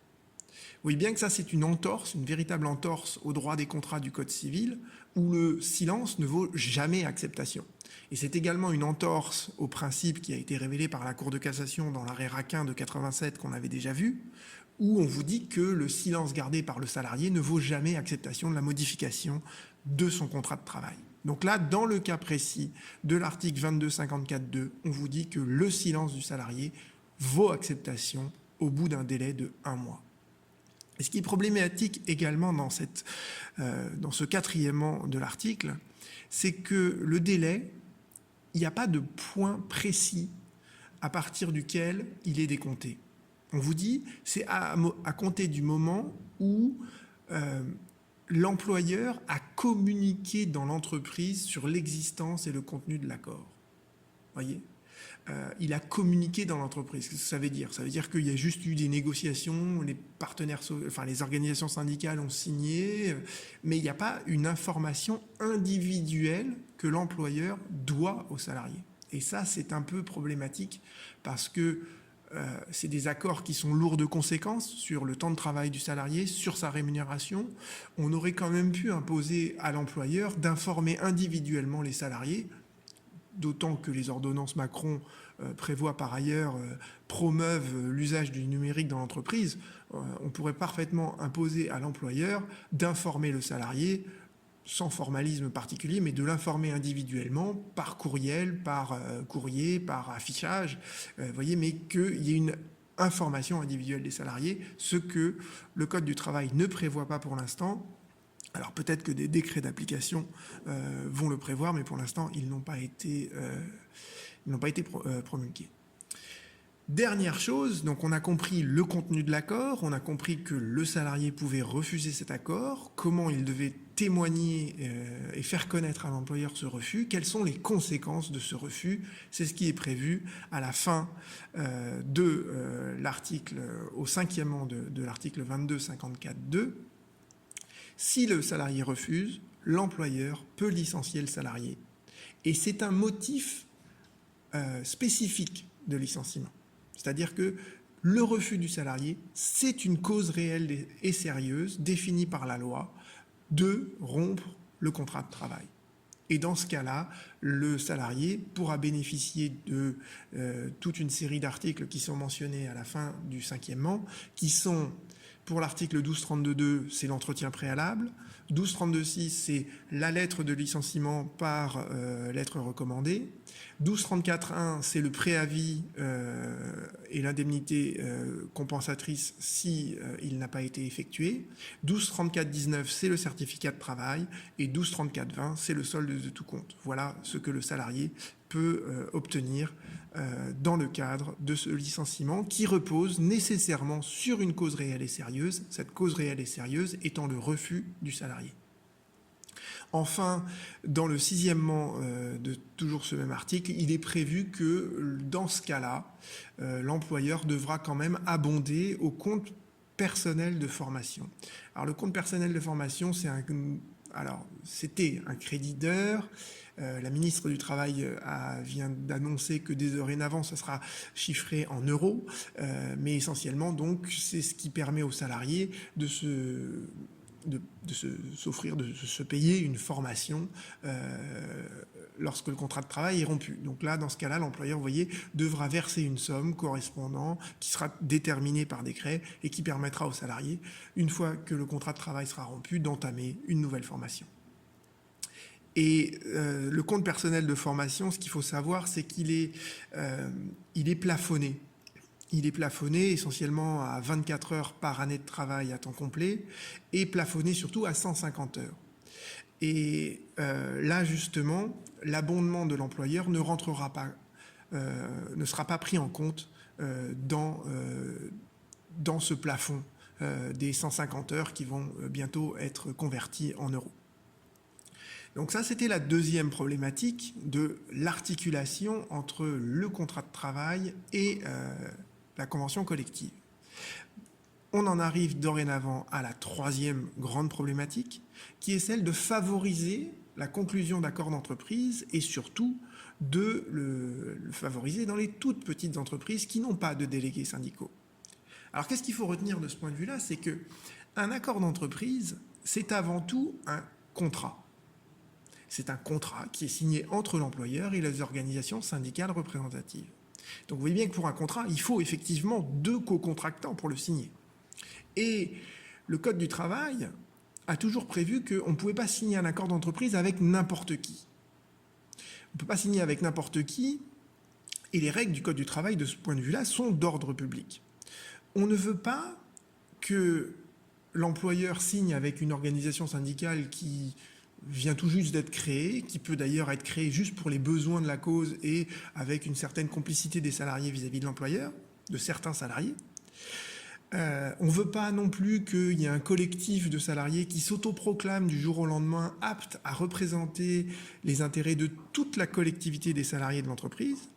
Vous voyez bien que ça, c'est une entorse, une véritable entorse au droit des contrats du Code civil, où le silence ne vaut jamais acceptation. Et c'est également une entorse au principe qui a été révélé par la Cour de cassation dans l'arrêt Raquin de 87 qu'on avait déjà vu, où on vous dit que le silence gardé par le salarié ne vaut jamais acceptation de la modification de son contrat de travail. Donc là, dans le cas précis de l'article 2254.2, on vous dit que le silence du salarié vaut acceptation au bout d'un délai de 1 mois. Et ce qui est problématique également dans ce quatrièmement de l'article, c'est que le délai, il n'y a pas de point précis à partir duquel il est décompté. On vous dit, c'est à compter du moment où l'employeur a communiqué dans l'entreprise sur l'existence et le contenu de l'accord. Voyez ? Il a communiqué dans l'entreprise. Qu'est-ce que ça veut dire? Ça veut dire qu'il y a juste eu des négociations, les partenaires, enfin les organisations syndicales ont signé, mais il n'y a pas une information individuelle que l'employeur doit aux salariés. Et ça, c'est un peu problématique parce que c'est des accords qui sont lourds de conséquences sur le temps de travail du salarié, sur sa rémunération. On aurait quand même pu imposer à l'employeur d'informer individuellement les salariés, d'autant que les ordonnances Macron prévoient par ailleurs, promeuvent l'usage du numérique dans l'entreprise. On pourrait parfaitement imposer à l'employeur d'informer le salarié sans formalisme particulier, mais de l'informer individuellement par courriel, par courrier, par affichage, voyez, mais qu'il y ait une information individuelle des salariés, ce que le Code du travail ne prévoit pas pour l'instant. Alors peut-être que des décrets d'application vont le prévoir, mais pour l'instant, ils n'ont pas été promulgués. Dernière chose, donc on a compris le contenu de l'accord, on a compris que le salarié pouvait refuser cet accord, comment il devait témoigner et faire connaître à l'employeur ce refus, quelles sont les conséquences de ce refus, c'est ce qui est prévu à la fin de l'article, au 5e de l'article 2254.2. Si le salarié refuse, l'employeur peut licencier le salarié. Et c'est un motif spécifique de licenciement. C'est-à-dire que le refus du salarié, c'est une cause réelle et sérieuse, définie par la loi, de rompre le contrat de travail. Et dans ce cas-là, le salarié pourra bénéficier de toute une série d'articles qui sont mentionnés à la fin du 5e, qui sont, pour l'article 1232.2, c'est l'entretien préalable, 1232.6, c'est la lettre de licenciement par lettre recommandée, 1234.1, c'est le préavis et l'indemnité compensatrice si il n'a pas été effectué, 1234.19, c'est le certificat de travail, et 1234.20, c'est le solde de tout compte. Voilà ce que le salarié peut obtenir dans le cadre de ce licenciement qui repose nécessairement sur une cause réelle et sérieuse, cette cause réelle et sérieuse étant le refus du salarié. Enfin, dans le 6e de toujours ce même article, il est prévu que dans ce cas-là, l'employeur devra quand même abonder au compte personnel de formation. Alors le compte personnel de formation, c'était un crédit d'heures. La ministre du Travail vient d'annoncer que dès dorénavant, ça sera chiffré en euros, mais essentiellement, donc, c'est ce qui permet aux salariés de se payer une formation lorsque le contrat de travail est rompu. Donc là, dans ce cas-là, l'employeur, vous voyez, devra verser une somme correspondant qui sera déterminée par décret et qui permettra aux salariés, une fois que le contrat de travail sera rompu, d'entamer une nouvelle formation. Et le compte personnel de formation, ce qu'il faut savoir, c'est qu'il est plafonné. Il est plafonné essentiellement à 24 heures par année de travail à temps complet et plafonné surtout à 150 heures. Et là, justement, l'abondement de l'employeur ne sera pas pris en compte dans ce plafond des 150 heures qui vont bientôt être converties en euros. Donc ça, c'était la deuxième problématique de l'articulation entre le contrat de travail et la convention collective. On en arrive dorénavant à la troisième grande problématique, qui est celle de favoriser la conclusion d'accords d'entreprise et surtout de le favoriser dans les toutes petites entreprises qui n'ont pas de délégués syndicaux. Alors qu'est-ce qu'il faut retenir de ce point de vue-là? C'est qu'un accord d'entreprise, c'est avant tout un contrat. C'est un contrat qui est signé entre l'employeur et les organisations syndicales représentatives. Donc vous voyez bien que pour un contrat, il faut effectivement 2 co-contractants pour le signer. Et le Code du travail a toujours prévu qu'on ne pouvait pas signer un accord d'entreprise avec n'importe qui. On ne peut pas signer avec n'importe qui, et les règles du Code du travail de ce point de vue-là sont d'ordre public. On ne veut pas que l'employeur signe avec une organisation syndicale qui vient tout juste d'être créée, qui peut d'ailleurs être créée juste pour les besoins de la cause et avec une certaine complicité des salariés vis-à-vis de l'employeur, de certains salariés. On ne veut pas non plus qu'il y ait un collectif de salariés qui s'autoproclame du jour au lendemain apte à représenter les intérêts de toute la collectivité des salariés de l'entreprise.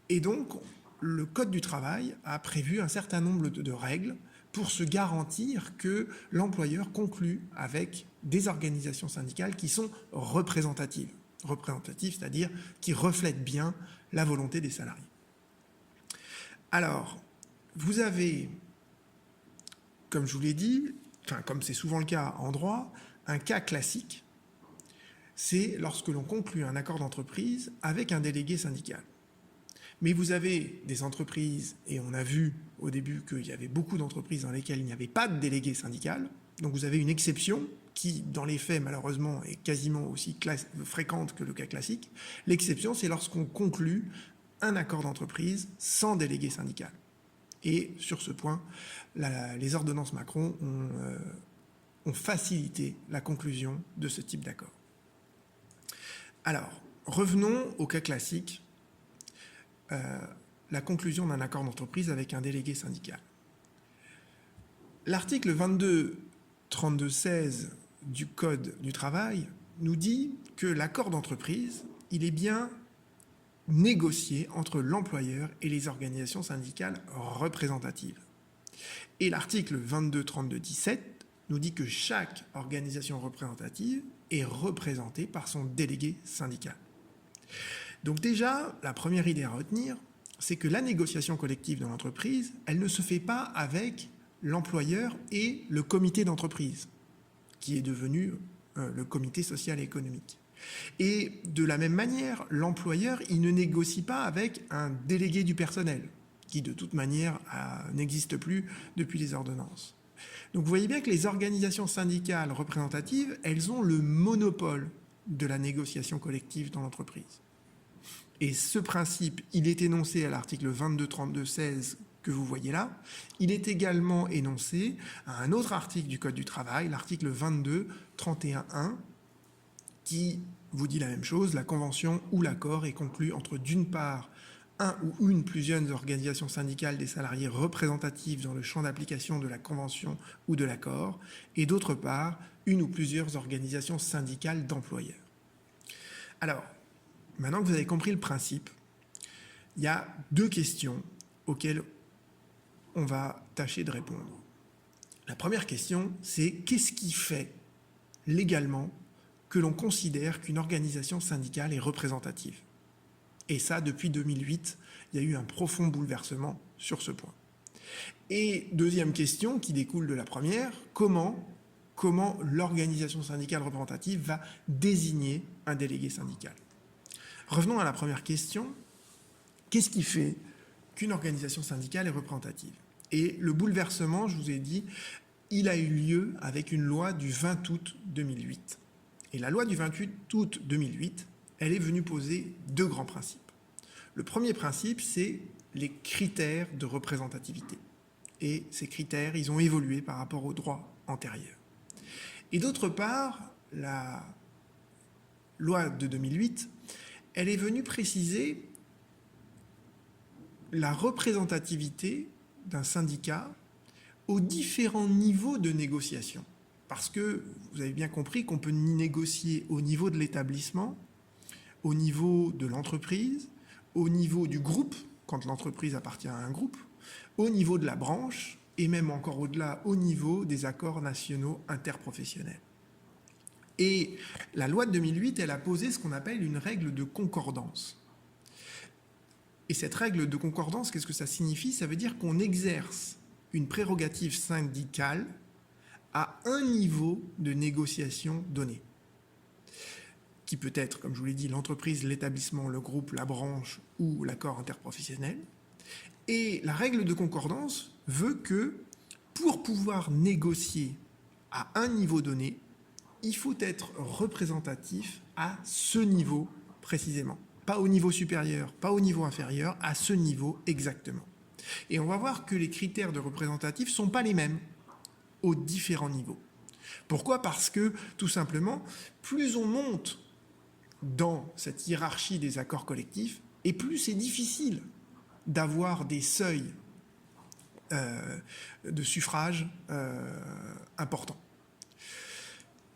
Et donc, le Code du travail a prévu un certain nombre de règles pour se garantir que l'employeur conclut avec des organisations syndicales qui sont représentatives. Représentatives, c'est-à-dire qui reflètent bien la volonté des salariés. Alors, vous avez, comme je vous l'ai dit, comme c'est souvent le cas en droit, un cas classique, c'est lorsque l'on conclut un accord d'entreprise avec un délégué syndical. Mais vous avez des entreprises, et on a vu au début qu'il y avait beaucoup d'entreprises dans lesquelles il n'y avait pas de délégué syndical, donc vous avez une exception qui, dans les faits, malheureusement, est quasiment aussi fréquente que le cas classique. L'exception, c'est lorsqu'on conclut un accord d'entreprise sans délégué syndical. Et sur ce point, les ordonnances Macron ont facilité la conclusion de ce type d'accord. Alors, revenons au cas classique, la conclusion d'un accord d'entreprise avec un délégué syndical. L'article 22.32.16 du Code du travail nous dit que l'accord d'entreprise, il est bien négocié entre l'employeur et les organisations syndicales représentatives. Et l'article 22.32.17 nous dit que chaque organisation représentative est représentée par son délégué syndical. Donc déjà, la première idée à retenir, c'est que la négociation collective dans l'entreprise, elle ne se fait pas avec l'employeur et le comité d'entreprise, qui est devenu le comité social et économique. Et de la même manière, l'employeur, il ne négocie pas avec un délégué du personnel, qui de toute manière n'existe plus depuis les ordonnances. Donc vous voyez bien que les organisations syndicales représentatives, elles ont le monopole de la négociation collective dans l'entreprise. Et ce principe, il est énoncé à l'article 22.32.16 que vous voyez là. Il est également énoncé à un autre article du Code du travail, l'article 22.31.1, qui vous dit la même chose. La convention ou l'accord est conclu entre, d'une part, un ou une plusieurs organisations syndicales des salariés représentatives dans le champ d'application de la convention ou de l'accord, et d'autre part, une ou plusieurs organisations syndicales d'employeurs. Alors, maintenant que vous avez compris le principe, il y a deux questions auxquelles on va tâcher de répondre. La première question, c'est qu'est-ce qui fait légalement que l'on considère qu'une organisation syndicale est représentative? Et ça, depuis 2008, il y a eu un profond bouleversement sur ce point. Et deuxième question qui découle de la première, comment l'organisation syndicale représentative va désigner un délégué syndical? Revenons à la première question. Qu'est-ce qui fait qu'une organisation syndicale est représentative? Et le bouleversement, je vous ai dit, il a eu lieu avec une loi du 20 août 2008. Et la loi du 28 août 2008, elle est venue poser deux grands principes. Le premier principe, c'est les critères de représentativité. Et ces critères, ils ont évolué par rapport au droit antérieur. Et d'autre part, la loi de 2008, elle est venue préciser la représentativité d'un syndicat aux différents niveaux de négociation. Parce que vous avez bien compris qu'on peut négocier au niveau de l'établissement, au niveau de l'entreprise, au niveau du groupe, quand l'entreprise appartient à un groupe, au niveau de la branche, et même encore au-delà, au niveau des accords nationaux interprofessionnels. Et la loi de 2008, elle a posé ce qu'on appelle une règle de concordance. Et cette règle de concordance, qu'est-ce que ça signifie? Ça veut dire qu'on exerce une prérogative syndicale à un niveau de négociation donné, qui peut être, comme je vous l'ai dit, l'entreprise, l'établissement, le groupe, la branche ou l'accord interprofessionnel. Et la règle de concordance veut que pour pouvoir négocier à un niveau donné, il faut être représentatif à ce niveau précisément. Pas au niveau supérieur, pas au niveau inférieur, à ce niveau exactement. Et on va voir que les critères de représentatif ne sont pas les mêmes aux différents niveaux. Pourquoi? Parce que, tout simplement, plus on monte dans cette hiérarchie des accords collectifs, et plus c'est difficile d'avoir des seuils de suffrage importants.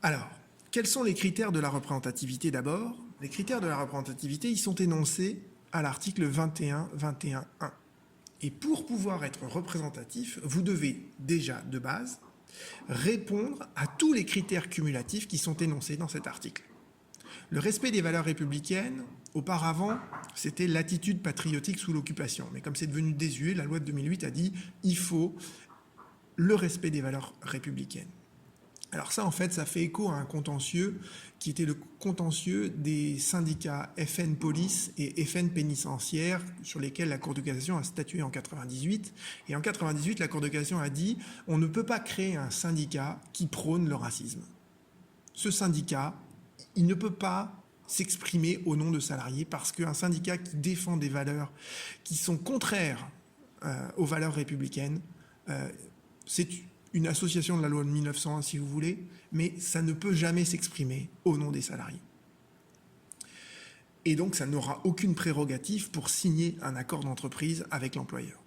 Alors, quels sont les critères de la représentativité d'abord? Les critères de la représentativité, ils sont énoncés à l'article 21.21.1. Et pour pouvoir être représentatif, vous devez déjà, de base, répondre à tous les critères cumulatifs qui sont énoncés dans cet article. Le respect des valeurs républicaines, auparavant, c'était l'attitude patriotique sous l'occupation. Mais comme c'est devenu désuet, la loi de 2008 a dit il faut le respect des valeurs républicaines. Alors ça, en fait, ça fait écho à un contentieux qui était le contentieux des syndicats FN Police et FN Pénitentiaire, sur lesquels la Cour de cassation a statué en 98. Et en 98, la Cour de cassation a dit on ne peut pas créer un syndicat qui prône le racisme. Ce syndicat, il ne peut pas s'exprimer au nom de salariés, parce qu'un syndicat qui défend des valeurs qui sont contraires aux valeurs républicaines, c'est une association de la loi de 1901 si vous voulez, mais ça ne peut jamais s'exprimer au nom des salariés. Et donc ça n'aura aucune prérogative pour signer un accord d'entreprise avec l'employeur.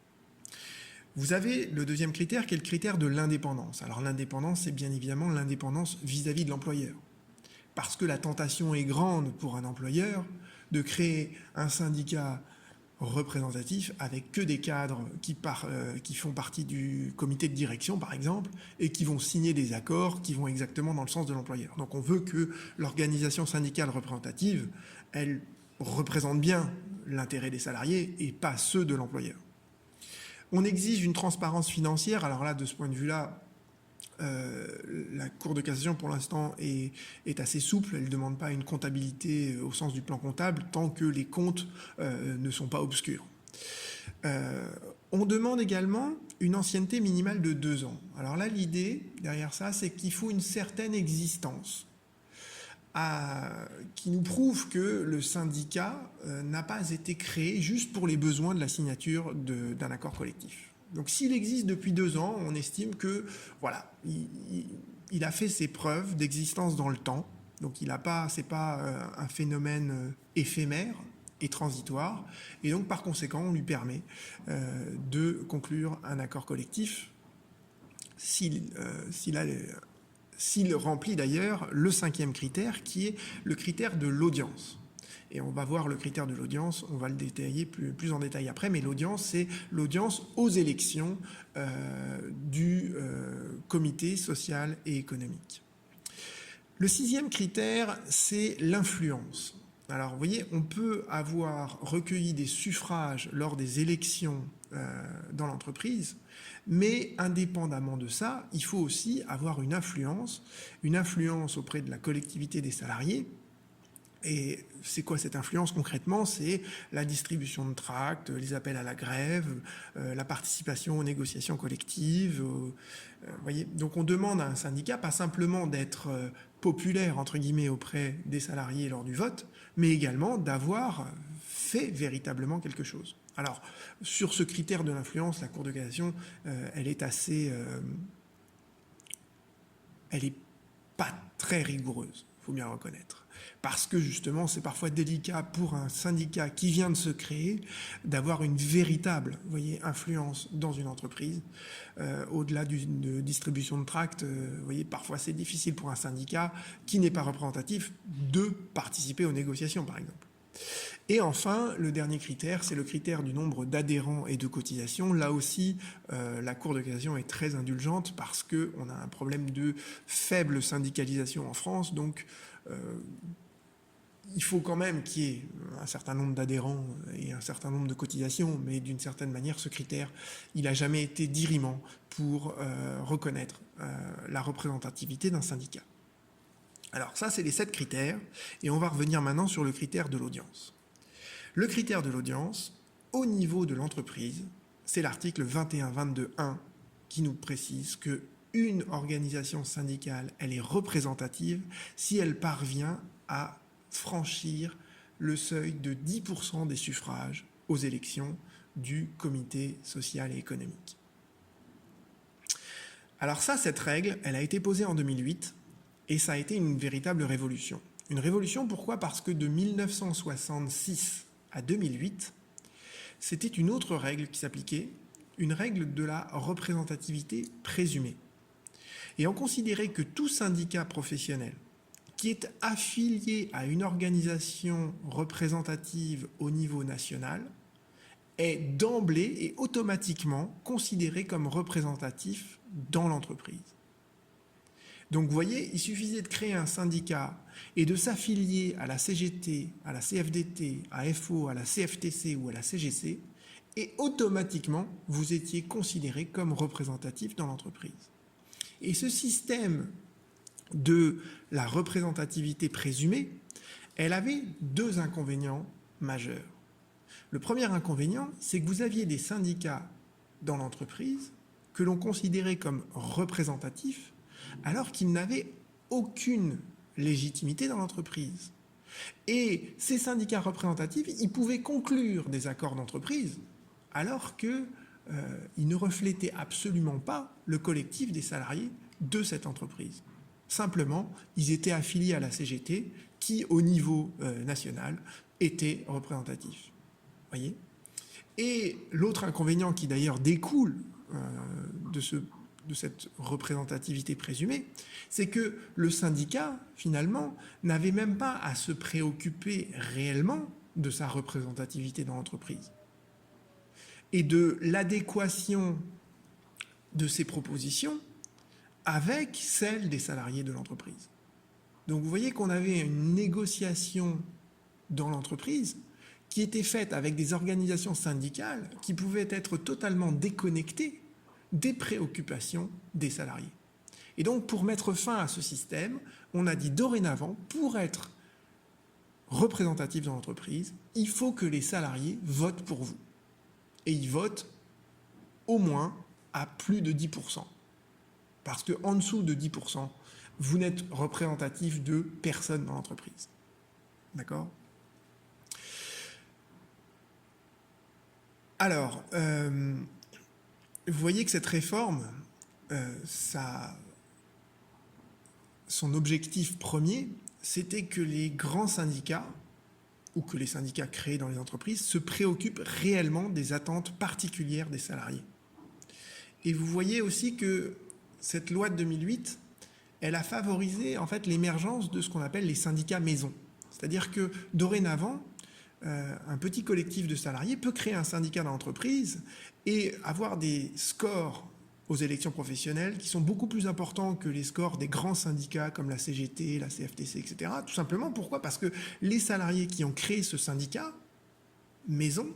Vous avez le deuxième critère qui est le critère de l'indépendance. Alors l'indépendance, c'est bien évidemment l'indépendance vis-à-vis de l'employeur. Parce que la tentation est grande pour un employeur de créer un syndicat représentatif avec que des cadres qui font partie du comité de direction, par exemple, et qui vont signer des accords qui vont exactement dans le sens de l'employeur. Donc on veut que l'organisation syndicale représentative, elle représente bien l'intérêt des salariés et pas ceux de l'employeur. On exige une transparence financière. Alors là, de ce point de vue-là, la Cour de cassation, pour l'instant, est assez souple. Elle ne demande pas une comptabilité au sens du plan comptable tant que les comptes ne sont pas obscurs. On demande également une ancienneté minimale de 2 ans. Alors là, l'idée derrière ça, c'est qu'il faut une certaine existence qui nous prouve que le syndicat n'a pas été créé juste pour les besoins de la signature d'un accord collectif. Donc s'il existe depuis 2 ans, on estime que voilà, il a fait ses preuves d'existence dans le temps. Donc c'est pas un phénomène éphémère et transitoire. Et donc par conséquent, on lui permet de conclure un accord collectif s'il remplit d'ailleurs le 5e critère, qui est le critère de l'audience. Et on va voir le critère de l'audience, on va le détailler plus en détail après, mais l'audience, c'est l'audience aux élections du comité social et économique. Le 6e critère, c'est l'influence. Alors, vous voyez, on peut avoir recueilli des suffrages lors des élections dans l'entreprise, mais indépendamment de ça, il faut aussi avoir une influence auprès de la collectivité des salariés. Et c'est quoi cette influence concrètement? C'est la distribution de tracts, les appels à la grève, la participation aux négociations collectives. Voyez, donc on demande à un syndicat pas simplement d'être populaire entre guillemets auprès des salariés lors du vote, mais également d'avoir fait véritablement quelque chose. Alors sur ce critère de l'influence, la Cour de cassation, elle est pas très rigoureuse, il faut bien le reconnaître. Parce que justement, c'est parfois délicat pour un syndicat qui vient de se créer d'avoir une véritable, influence dans une entreprise. Au-delà d'une distribution de tracts, parfois c'est difficile pour un syndicat qui n'est pas représentatif de participer aux négociations, par exemple. Et enfin, le dernier critère, c'est le critère du nombre d'adhérents et de cotisations. Là aussi, la Cour de cassation est très indulgente parce qu'on a un problème de faible syndicalisation en France. Donc, il faut quand même qu'il y ait un certain nombre d'adhérents et un certain nombre de cotisations, mais d'une certaine manière, ce critère, il n'a jamais été dirimant pour reconnaître la représentativité d'un syndicat. Alors ça, c'est les 7 critères, et on va revenir maintenant sur le critère de l'audience. Le critère de l'audience, au niveau de l'entreprise, c'est l'article 21.22.1 qui nous précise qu'une organisation syndicale, elle est représentative si elle parvient à franchir le seuil de 10% des suffrages aux élections du comité social et économique. Alors ça, cette règle, elle a été posée en 2008 et ça a été une véritable révolution. Une révolution, pourquoi? Parce que de 1966 à 2008, c'était une autre règle qui s'appliquait, une règle de la représentativité présumée. Et on considérait que tout syndicat professionnel qui est affilié à une organisation représentative au niveau national est d'emblée et automatiquement considéré comme représentatif dans l'entreprise. Donc vous voyez, il suffisait de créer un syndicat et de s'affilier à la CGT, à la CFDT, à FO, à la CFTC ou à la CGC, et automatiquement, vous étiez considéré comme représentatif dans l'entreprise. Et ce système de la représentativité présumée, elle avait 2 inconvénients majeurs. Le premier inconvénient, c'est que vous aviez des syndicats dans l'entreprise que l'on considérait comme représentatifs alors qu'ils n'avaient aucune légitimité dans l'entreprise. Et ces syndicats représentatifs, ils pouvaient conclure des accords d'entreprise alors qu'ils ne reflétaient absolument pas le collectif des salariés de cette entreprise. Simplement, ils étaient affiliés à la CGT qui, au niveau national, était représentatif. Voyez ? Et l'autre inconvénient qui d'ailleurs découle de cette représentativité présumée, c'est que le syndicat, finalement, n'avait même pas à se préoccuper réellement de sa représentativité dans l'entreprise et de l'adéquation de ses propositions avec celles des salariés de l'entreprise. Donc vous voyez qu'on avait une négociation dans l'entreprise qui était faite avec des organisations syndicales qui pouvaient être totalement déconnectées des préoccupations des salariés. Et donc, pour mettre fin à ce système, on a dit dorénavant, pour être représentatif dans l'entreprise, il faut que les salariés votent pour vous. Et ils votent au moins à plus de 10%. Parce qu'en dessous de 10%, vous n'êtes représentatif de personne dans l'entreprise. D'accord ? Alors, vous voyez que cette réforme, son objectif premier, c'était que les grands syndicats, ou que les syndicats créés dans les entreprises, se préoccupent réellement des attentes particulières des salariés. Et vous voyez aussi que cette loi de 2008, elle a favorisé en fait l'émergence de ce qu'on appelle les syndicats maison. C'est-à-dire que dorénavant, un petit collectif de salariés peut créer un syndicat dans l'entreprise et avoir des scores aux élections professionnelles qui sont beaucoup plus importants que les scores des grands syndicats comme la CGT, la CFTC, etc. Tout simplement, pourquoi ? Parce que les salariés qui ont créé ce syndicat maison,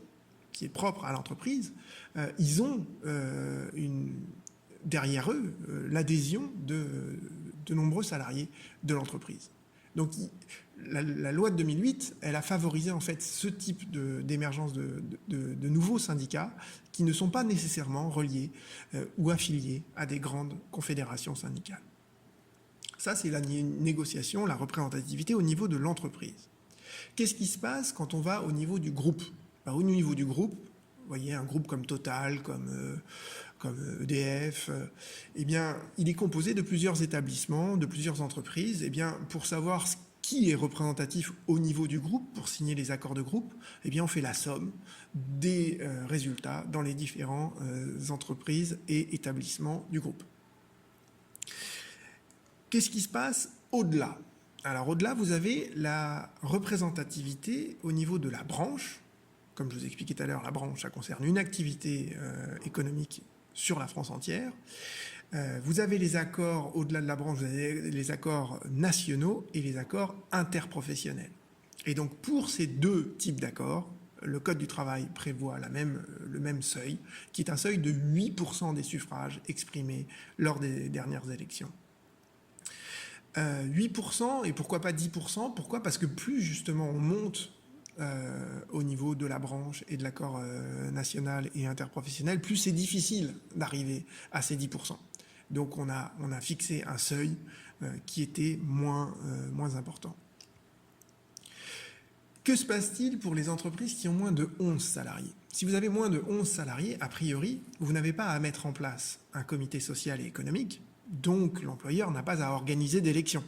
qui est propre à l'entreprise, ils ont derrière eux l'adhésion de nombreux salariés de l'entreprise. Donc la loi de 2008, elle a favorisé en fait ce type d'émergence de nouveaux syndicats qui ne sont pas nécessairement reliés ou affiliés à des grandes confédérations syndicales. Ça, c'est la négociation, la représentativité au niveau de l'entreprise. Qu'est-ce qui se passe quand on va au niveau du groupe ? Au niveau du groupe, vous voyez, un groupe comme Total, comme EDF, eh bien, il est composé de plusieurs établissements, de plusieurs entreprises. Eh bien, pour savoir qui est représentatif au niveau du groupe, pour signer les accords de groupe, eh bien, on fait la somme des résultats dans les différentes entreprises et établissements du groupe. Qu'est-ce qui se passe au-delà ? Alors, au-delà, vous avez la représentativité au niveau de la branche. Comme je vous expliquais tout à l'heure, la branche, ça concerne une activité économique sur la France entière. Vous avez les accords, au-delà de la branche, vous avez les accords nationaux et les accords interprofessionnels. Et donc, pour ces deux types d'accords, le Code du travail prévoit le même seuil, qui est un seuil de 8% des suffrages exprimés lors des dernières élections. 8%, et pourquoi pas 10%? Pourquoi ? Parce que plus, justement, on monte au niveau de la branche et de l'accord national et interprofessionnel, plus c'est difficile d'arriver à ces 10%. Donc on a fixé un seuil qui était moins important. Que se passe-t-il pour les entreprises qui ont moins de 11 salariés ? Si vous avez moins de 11 salariés, a priori, vous n'avez pas à mettre en place un comité social et économique, donc l'employeur n'a pas à organiser d'élections.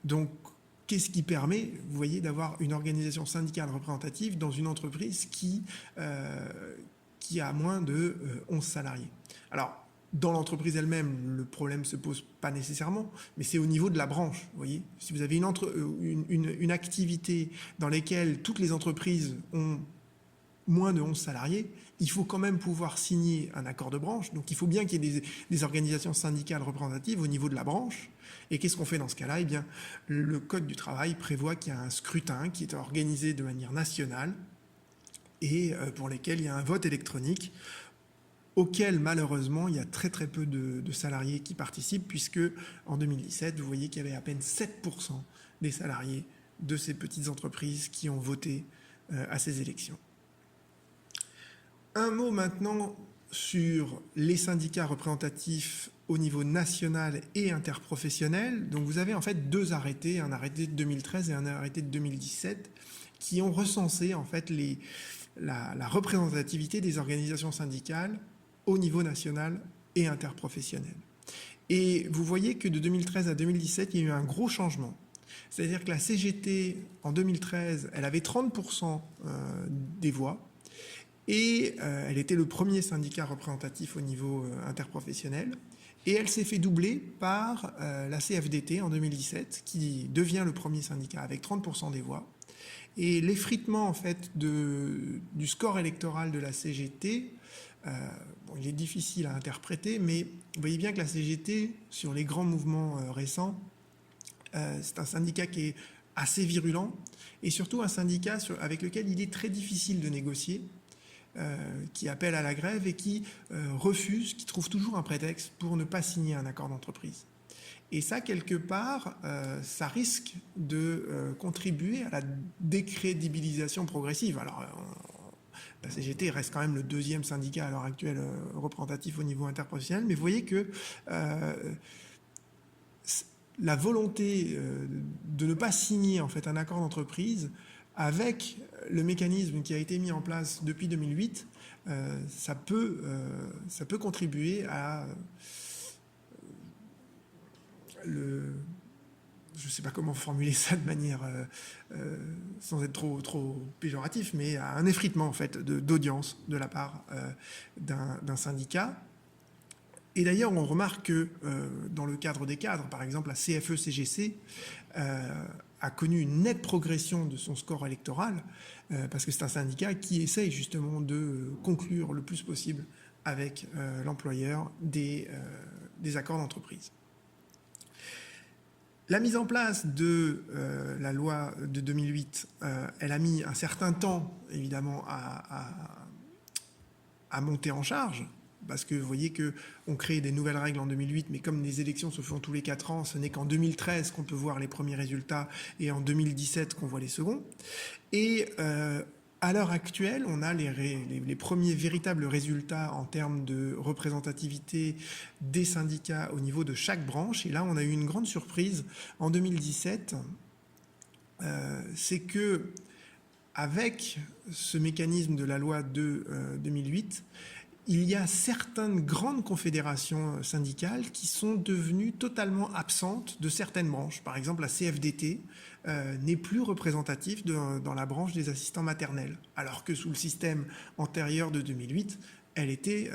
Donc, qu'est-ce qui permet, vous voyez, d'avoir une organisation syndicale représentative dans une entreprise qui a moins de 11 salariés ? Alors, dans l'entreprise elle-même, le problème ne se pose pas nécessairement, mais c'est au niveau de la branche, vous voyez. Si vous avez une activité dans laquelle toutes les entreprises ont moins de 11 salariés, il faut quand même pouvoir signer un accord de branche. Donc il faut bien qu'il y ait des organisations syndicales représentatives au niveau de la branche. Et qu'est-ce qu'on fait dans ce cas-là ? Eh bien, le Code du travail prévoit qu'il y a un scrutin qui est organisé de manière nationale et pour lesquels il y a un vote électronique auquel, malheureusement, il y a très très peu de salariés qui participent, puisque en 2017, vous voyez qu'il y avait à peine 7% des salariés de ces petites entreprises qui ont voté à ces élections. Un mot maintenant sur les syndicats représentatifs au niveau national et interprofessionnel. Donc vous avez en fait deux arrêtés, un arrêté de 2013 et un arrêté de 2017, qui ont recensé en fait la représentativité des organisations syndicales au niveau national et interprofessionnel. Et vous voyez que de 2013 à 2017, il y a eu un gros changement. C'est-à-dire que la CGT, en 2013, elle avait 30% des voix, et elle était le premier syndicat représentatif au niveau interprofessionnel. Et elle s'est fait doubler par la CFDT en 2017, qui devient le premier syndicat avec 30% des voix. Et l'effritement en fait du score électoral de la CGT, bon, il est difficile à interpréter, mais vous voyez bien que la CGT, sur les grands mouvements récents, c'est un syndicat qui est assez virulent et surtout un syndicat avec lequel il est très difficile de négocier, qui appelle à la grève et qui refuse, qui trouve toujours un prétexte pour ne pas signer un accord d'entreprise. Et ça, quelque part, ça risque de contribuer à la décrédibilisation progressive. Alors, la CGT reste quand même le deuxième syndicat à l'heure actuelle représentatif au niveau interprofessionnel, mais vous voyez que la volonté de ne pas signer en fait un accord d'entreprise avec le mécanisme qui a été mis en place depuis 2008, ça peut contribuer à je ne sais pas comment formuler ça de manière sans être trop péjoratif, mais à un effritement en fait d'audience de la part d'un syndicat. Et d'ailleurs, on remarque que dans le cadre des cadres, par exemple, la CFE-CGC a connu une nette progression de son score électoral, parce que c'est un syndicat qui essaye justement de conclure le plus possible avec l'employeur des accords d'entreprise. La mise en place de la loi de 2008, elle a mis un certain temps, évidemment, à monter en charge, parce que vous voyez qu'on crée des nouvelles règles en 2008, mais comme les élections se font tous les 4 ans, ce n'est qu'en 2013 qu'on peut voir les premiers résultats et en 2017 qu'on voit les seconds. Et à l'heure actuelle, on a les premiers véritables résultats en termes de représentativité des syndicats au niveau de chaque branche. Et là, on a eu une grande surprise en 2017, c'est que avec ce mécanisme de la loi de 2008, il y a certaines grandes confédérations syndicales qui sont devenues totalement absentes de certaines branches. Par exemple, la CFDT n'est plus représentative dans la branche des assistants maternels, alors que sous le système antérieur de 2008, elle était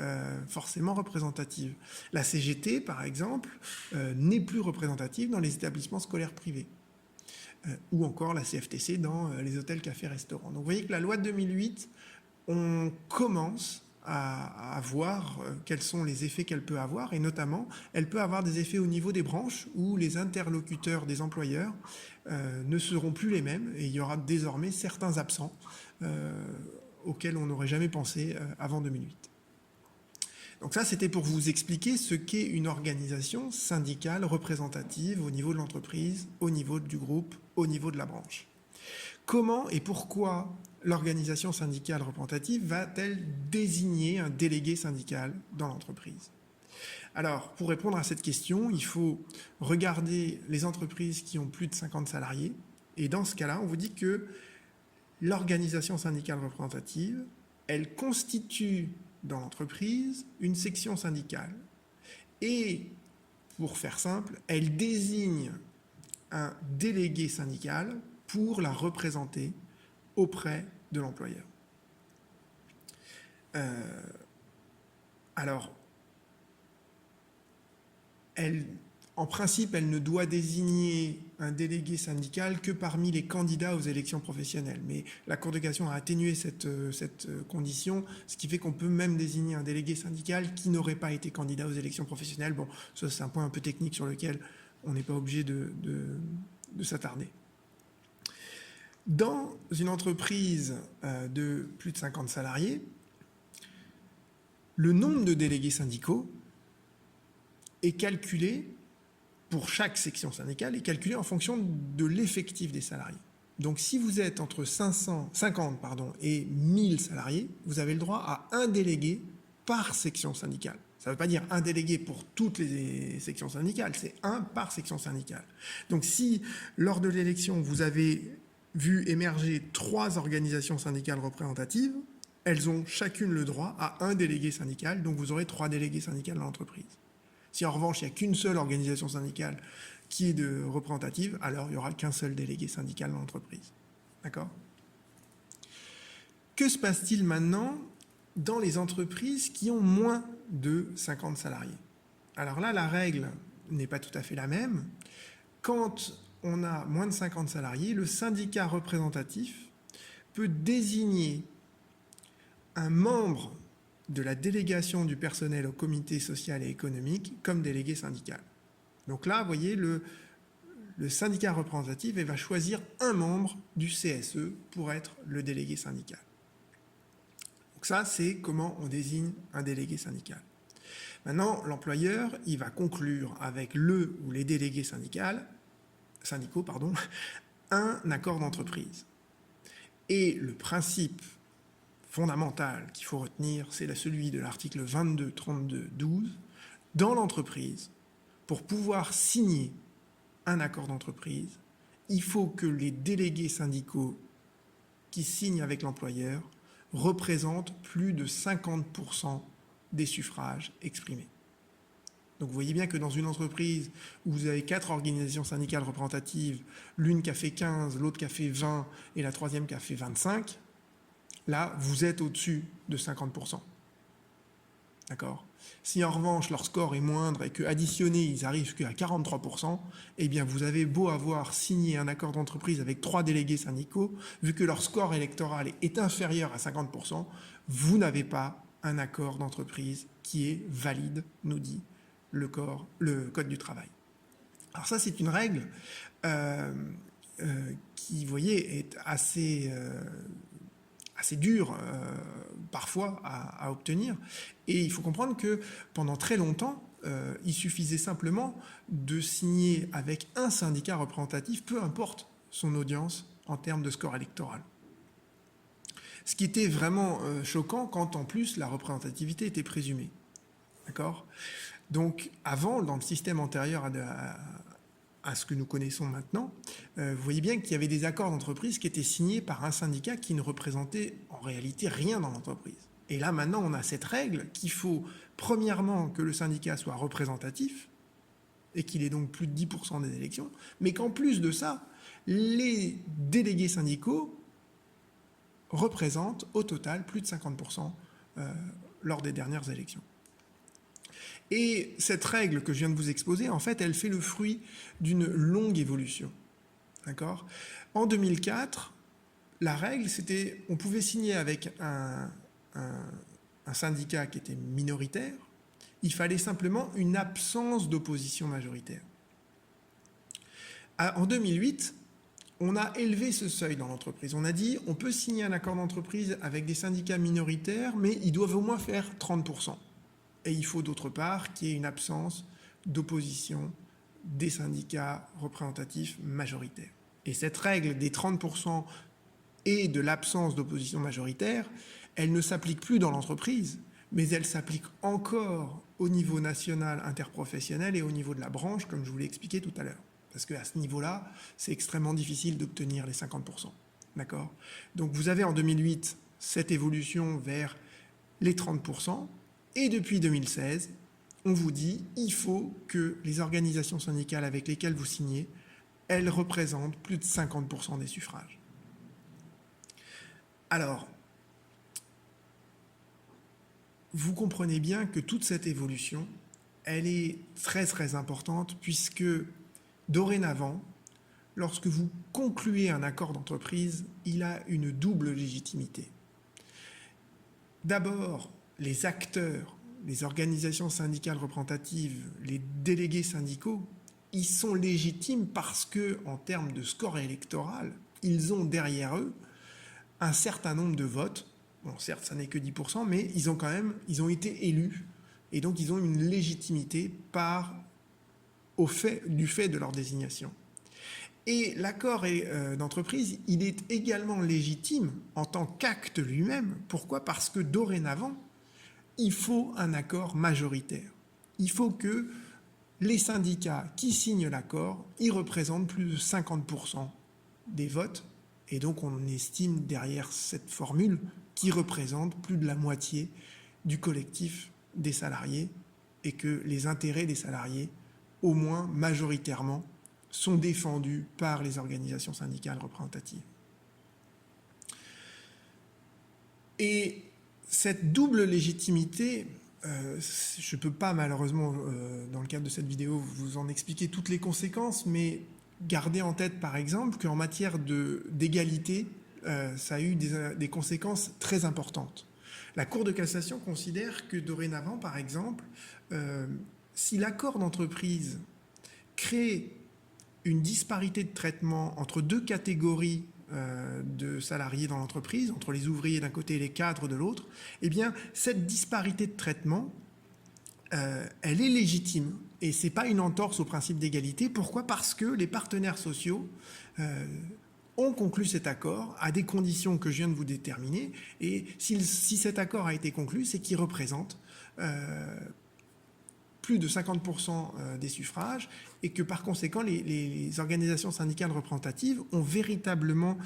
forcément représentative. La CGT, par exemple, n'est plus représentative dans les établissements scolaires privés. Ou encore la CFTC dans les hôtels, cafés, restaurants. Donc vous voyez que la loi de 2008, on commence à voir quels sont les effets qu'elle peut avoir, et notamment, elle peut avoir des effets au niveau des branches où les interlocuteurs des employeurs ne seront plus les mêmes, et il y aura désormais certains absents auxquels on n'aurait jamais pensé avant 2008. Donc ça, c'était pour vous expliquer ce qu'est une organisation syndicale représentative au niveau de l'entreprise, au niveau du groupe, au niveau de la branche. Comment et pourquoi l'organisation syndicale représentative va-t-elle désigner un délégué syndical dans l'entreprise? Alors, pour répondre à cette question, il faut regarder les entreprises qui ont plus de 50 salariés. Et dans ce cas-là, on vous dit que l'organisation syndicale représentative, elle constitue dans l'entreprise une section syndicale. Et, pour faire simple, elle désigne un délégué syndical pour la représenter auprès de l'employeur. Alors, en principe, elle ne doit désigner un délégué syndical que parmi les candidats aux élections professionnelles. Mais la Cour de cassation a atténué cette condition, ce qui fait qu'on peut même désigner un délégué syndical qui n'aurait pas été candidat aux élections professionnelles. Bon, ça c'est un point un peu technique sur lequel on n'est pas obligé de s'attarder. Dans une entreprise de plus de 50 salariés, le nombre de délégués syndicaux est calculé pour chaque section syndicale, est calculé en fonction de l'effectif des salariés. Donc si vous êtes entre 50 et 1000 salariés, vous avez le droit à un délégué par section syndicale. Ça ne veut pas dire un délégué pour toutes les sections syndicales, c'est un par section syndicale. Donc si, lors de l'élection, vous avez vu émerger 3 organisations syndicales représentatives, elles ont chacune le droit à un délégué syndical, donc vous aurez 3 délégués syndicaux dans l'entreprise. Si en revanche, il n'y a qu'une seule organisation syndicale qui est représentative, alors il n'y aura qu'un seul délégué syndical dans l'entreprise. D'accord ? Que se passe-t-il maintenant dans les entreprises qui ont moins de 50 salariés? Alors là, la règle n'est pas tout à fait la même. Quand on a moins de 50 salariés, le syndicat représentatif peut désigner un membre de la délégation du personnel au comité social et économique comme délégué syndical. Donc là, vous voyez, le syndicat représentatif va choisir un membre du CSE pour être le délégué syndical. Donc ça, c'est comment on désigne un délégué syndical. Maintenant, l'employeur, il va conclure avec le ou les délégués syndicaux, un accord d'entreprise. Et le principe fondamental qu'il faut retenir, c'est celui de l'article 22.32.12. Dans l'entreprise, pour pouvoir signer un accord d'entreprise, il faut que les délégués syndicaux qui signent avec l'employeur représentent plus de 50% des suffrages exprimés. Donc vous voyez bien que dans une entreprise où vous avez 4 organisations syndicales représentatives, l'une qui a fait 15, l'autre qui a fait 20 et la troisième qui a fait 25, là, vous êtes au-dessus de 50%. D'accord ? Si en revanche leur score est moindre et qu'additionnés ils arrivent qu'à 43%, eh bien vous avez beau avoir signé un accord d'entreprise avec 3 délégués syndicaux, vu que leur score électoral est inférieur à 50%, vous n'avez pas un accord d'entreprise qui est valide, nous dit le Code du travail. Alors ça, c'est une règle qui, vous voyez, est assez dur parfois à obtenir. Et il faut comprendre que pendant très longtemps, il suffisait simplement de signer avec un syndicat représentatif, peu importe son audience en termes de score électoral. Ce qui était vraiment choquant quand en plus la représentativité était présumée. D'accord ? Donc avant, dans le système antérieur à ce que nous connaissons maintenant, vous voyez bien qu'il y avait des accords d'entreprise qui étaient signés par un syndicat qui ne représentait en réalité rien dans l'entreprise. Et là maintenant, on a cette règle qu'il faut premièrement que le syndicat soit représentatif et qu'il ait donc plus de 10% des élections, mais qu'en plus de ça, les délégués syndicaux représentent au total plus de 50% lors des dernières élections. Et cette règle que je viens de vous exposer, en fait, elle fait le fruit d'une longue évolution. D'accord ? En 2004, la règle, c'était on pouvait signer avec un syndicat qui était minoritaire, il fallait simplement une absence d'opposition majoritaire. En 2008, on a élevé ce seuil dans l'entreprise. On a dit on peut signer un accord d'entreprise avec des syndicats minoritaires, mais ils doivent au moins faire 30%. Et il faut d'autre part qu'il y ait une absence d'opposition des syndicats représentatifs majoritaires. Et cette règle des 30% et de l'absence d'opposition majoritaire, elle ne s'applique plus dans l'entreprise, mais elle s'applique encore au niveau national interprofessionnel et au niveau de la branche, comme je vous l'ai expliqué tout à l'heure. Parce qu'à ce niveau-là, c'est extrêmement difficile d'obtenir les 50%. D'accord ? Donc vous avez en 2008 cette évolution vers les 30%. Et depuis 2016, on vous dit il faut que les organisations syndicales avec lesquelles vous signez, elles représentent plus de 50% des suffrages. Alors, vous comprenez bien que toute cette évolution, elle est très très importante puisque dorénavant, lorsque vous concluez un accord d'entreprise, il a une double légitimité. D'abord, les acteurs, les organisations syndicales représentatives, les délégués syndicaux, ils sont légitimes parce que, en termes de score électoral, ils ont derrière eux un certain nombre de votes. Bon, certes, ça n'est que 10%, mais ils ont été élus et donc ils ont une légitimité du fait de leur désignation. Et l'accord d'entreprise, il est également légitime en tant qu'acte lui-même. Pourquoi ? Parce que dorénavant, il faut un accord majoritaire. Il faut que les syndicats qui signent l'accord, ils représentent plus de 50% des votes. Et donc on estime derrière cette formule qui représente plus de la moitié du collectif des salariés et que les intérêts des salariés, au moins majoritairement, sont défendus par les organisations syndicales représentatives. Et cette double légitimité, je ne peux pas malheureusement, dans le cadre de cette vidéo, vous en expliquer toutes les conséquences, mais gardez en tête par exemple qu'en matière d'égalité, ça a eu des conséquences très importantes. La Cour de cassation considère que dorénavant, par exemple, si l'accord d'entreprise crée une disparité de traitement entre deux catégories de salariés dans l'entreprise, entre les ouvriers d'un côté et les cadres de l'autre, eh bien, cette disparité de traitement, elle est légitime. Et ce n'est pas une entorse au principe d'égalité. Pourquoi ? Parce que les partenaires sociaux ont conclu cet accord à des conditions que je viens de vous déterminer. Et si cet accord a été conclu, c'est qu'il représente plus de 50% des suffrages et que par conséquent les organisations syndicales représentatives ont véritablement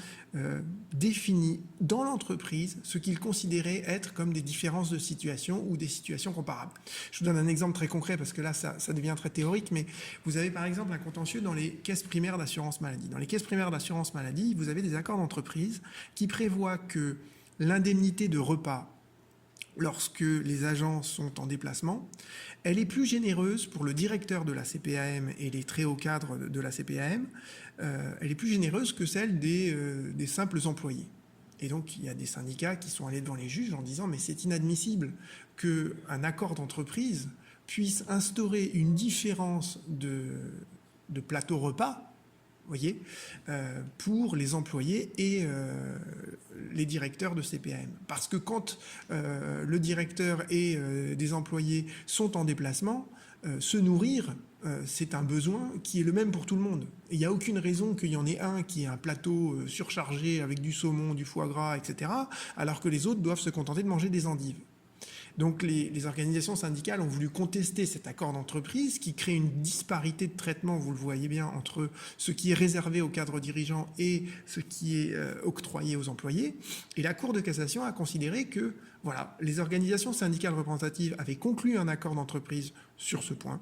défini dans l'entreprise ce qu'ils considéraient être comme des différences de situation ou des situations comparables. Je vous donne un exemple très concret parce que là ça devient très théorique, mais vous avez par exemple un contentieux dans les caisses primaires d'assurance maladie. Dans les caisses primaires d'assurance maladie, vous avez des accords d'entreprise qui prévoient que l'indemnité de repas lorsque les agents sont en déplacement, elle est plus généreuse pour le directeur de la CPAM et les très hauts cadres de la CPAM, elle est plus généreuse que celle des simples employés. Et donc il y a des syndicats qui sont allés devant les juges en disant mais c'est inadmissible qu'un accord d'entreprise puisse instaurer une différence de plateau repas, voyez, pour les employés et les directeurs de CPAM. Parce que quand le directeur et des employés sont en déplacement, se nourrir, c'est un besoin qui est le même pour tout le monde. Il n'y a aucune raison qu'il y en ait un qui ait un plateau surchargé avec du saumon, du foie gras, etc., alors que les autres doivent se contenter de manger des endives. Donc les organisations syndicales ont voulu contester cet accord d'entreprise qui crée une disparité de traitement, vous le voyez bien, entre ce qui est réservé aux cadres dirigeants et ce qui est octroyé aux employés. Et la Cour de cassation a considéré que voilà, les organisations syndicales représentatives avaient conclu un accord d'entreprise sur ce point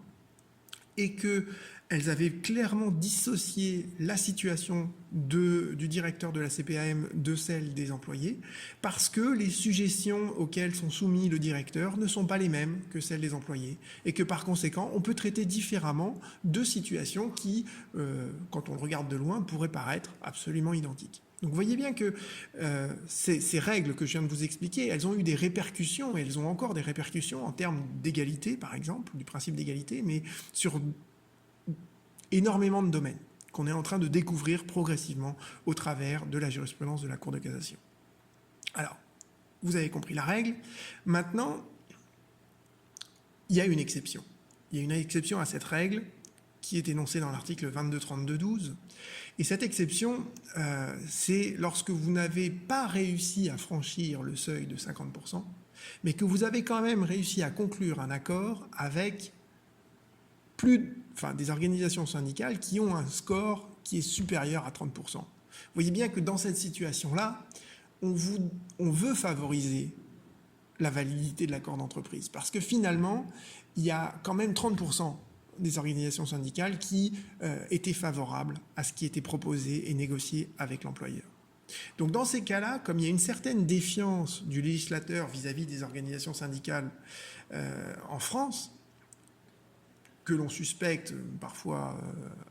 et qu'elles avaient clairement dissocié la situation du directeur de la CPAM de celle des employés, parce que les sujétions auxquelles sont soumis le directeur ne sont pas les mêmes que celles des employés, et que par conséquent, on peut traiter différemment deux situations qui, quand on le regarde de loin, pourraient paraître absolument identiques. Donc vous voyez bien que ces règles que je viens de vous expliquer, elles ont eu des répercussions, et elles ont encore des répercussions en termes d'égalité, par exemple, du principe d'égalité, mais sur énormément de domaines qu'on est en train de découvrir progressivement au travers de la jurisprudence de la Cour de cassation. Alors, vous avez compris la règle. Maintenant, il y a une exception. Il y a une exception à cette règle qui est énoncée dans l'article 2232-12. Et cette exception, c'est lorsque vous n'avez pas réussi à franchir le seuil de 50%, mais que vous avez quand même réussi à conclure un accord avec des organisations syndicales qui ont un score qui est supérieur à 30%. Vous voyez bien que dans cette situation-là, on veut favoriser la validité de l'accord d'entreprise, parce que finalement, il y a quand même 30% des organisations syndicales qui étaient favorables à ce qui était proposé et négocié avec l'employeur. Donc dans ces cas-là, comme il y a une certaine défiance du législateur vis-à-vis des organisations syndicales en France, que l'on suspecte, parfois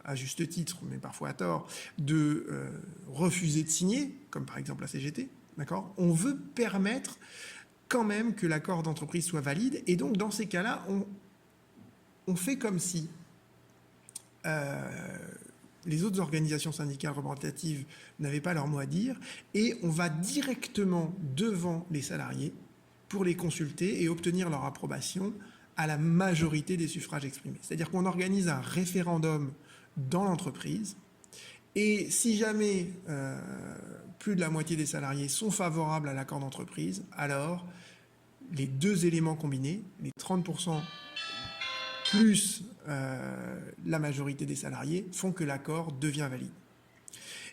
à juste titre, mais parfois à tort, de refuser de signer, comme par exemple la CGT, d'accord ? On veut permettre quand même que l'accord d'entreprise soit valide, et donc dans ces cas-là, on fait comme si les autres organisations syndicales représentatives n'avaient pas leur mot à dire, et on va directement devant les salariés pour les consulter et obtenir leur approbation à la majorité des suffrages exprimés. C'est-à-dire qu'on organise un référendum dans l'entreprise, et si jamais plus de la moitié des salariés sont favorables à l'accord d'entreprise, alors les deux éléments combinés, les 30% plus la majorité des salariés, font que l'accord devient valide.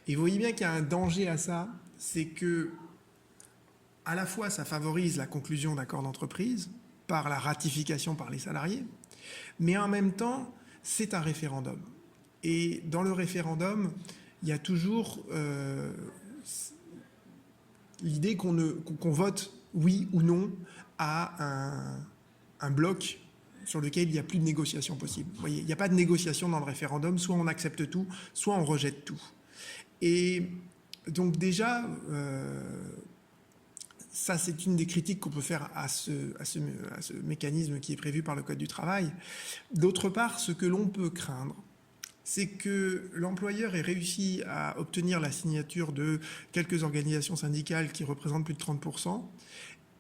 Et vous voyez bien qu'il y a un danger à ça, c'est que à la fois ça favorise la conclusion d'accords d'entreprise par la ratification par les salariés, mais en même temps c'est un référendum. Et dans le référendum, il y a toujours l'idée qu'on vote oui ou non à un bloc sur lequel il n'y a plus de négociation possible. Vous voyez, il n'y a pas de négociation dans le référendum, soit on accepte tout, soit on rejette tout. Et donc déjà, ça c'est une des critiques qu'on peut faire à ce mécanisme qui est prévu par le Code du travail. D'autre part, ce que l'on peut craindre, c'est que l'employeur ait réussi à obtenir la signature de quelques organisations syndicales qui représentent plus de 30%,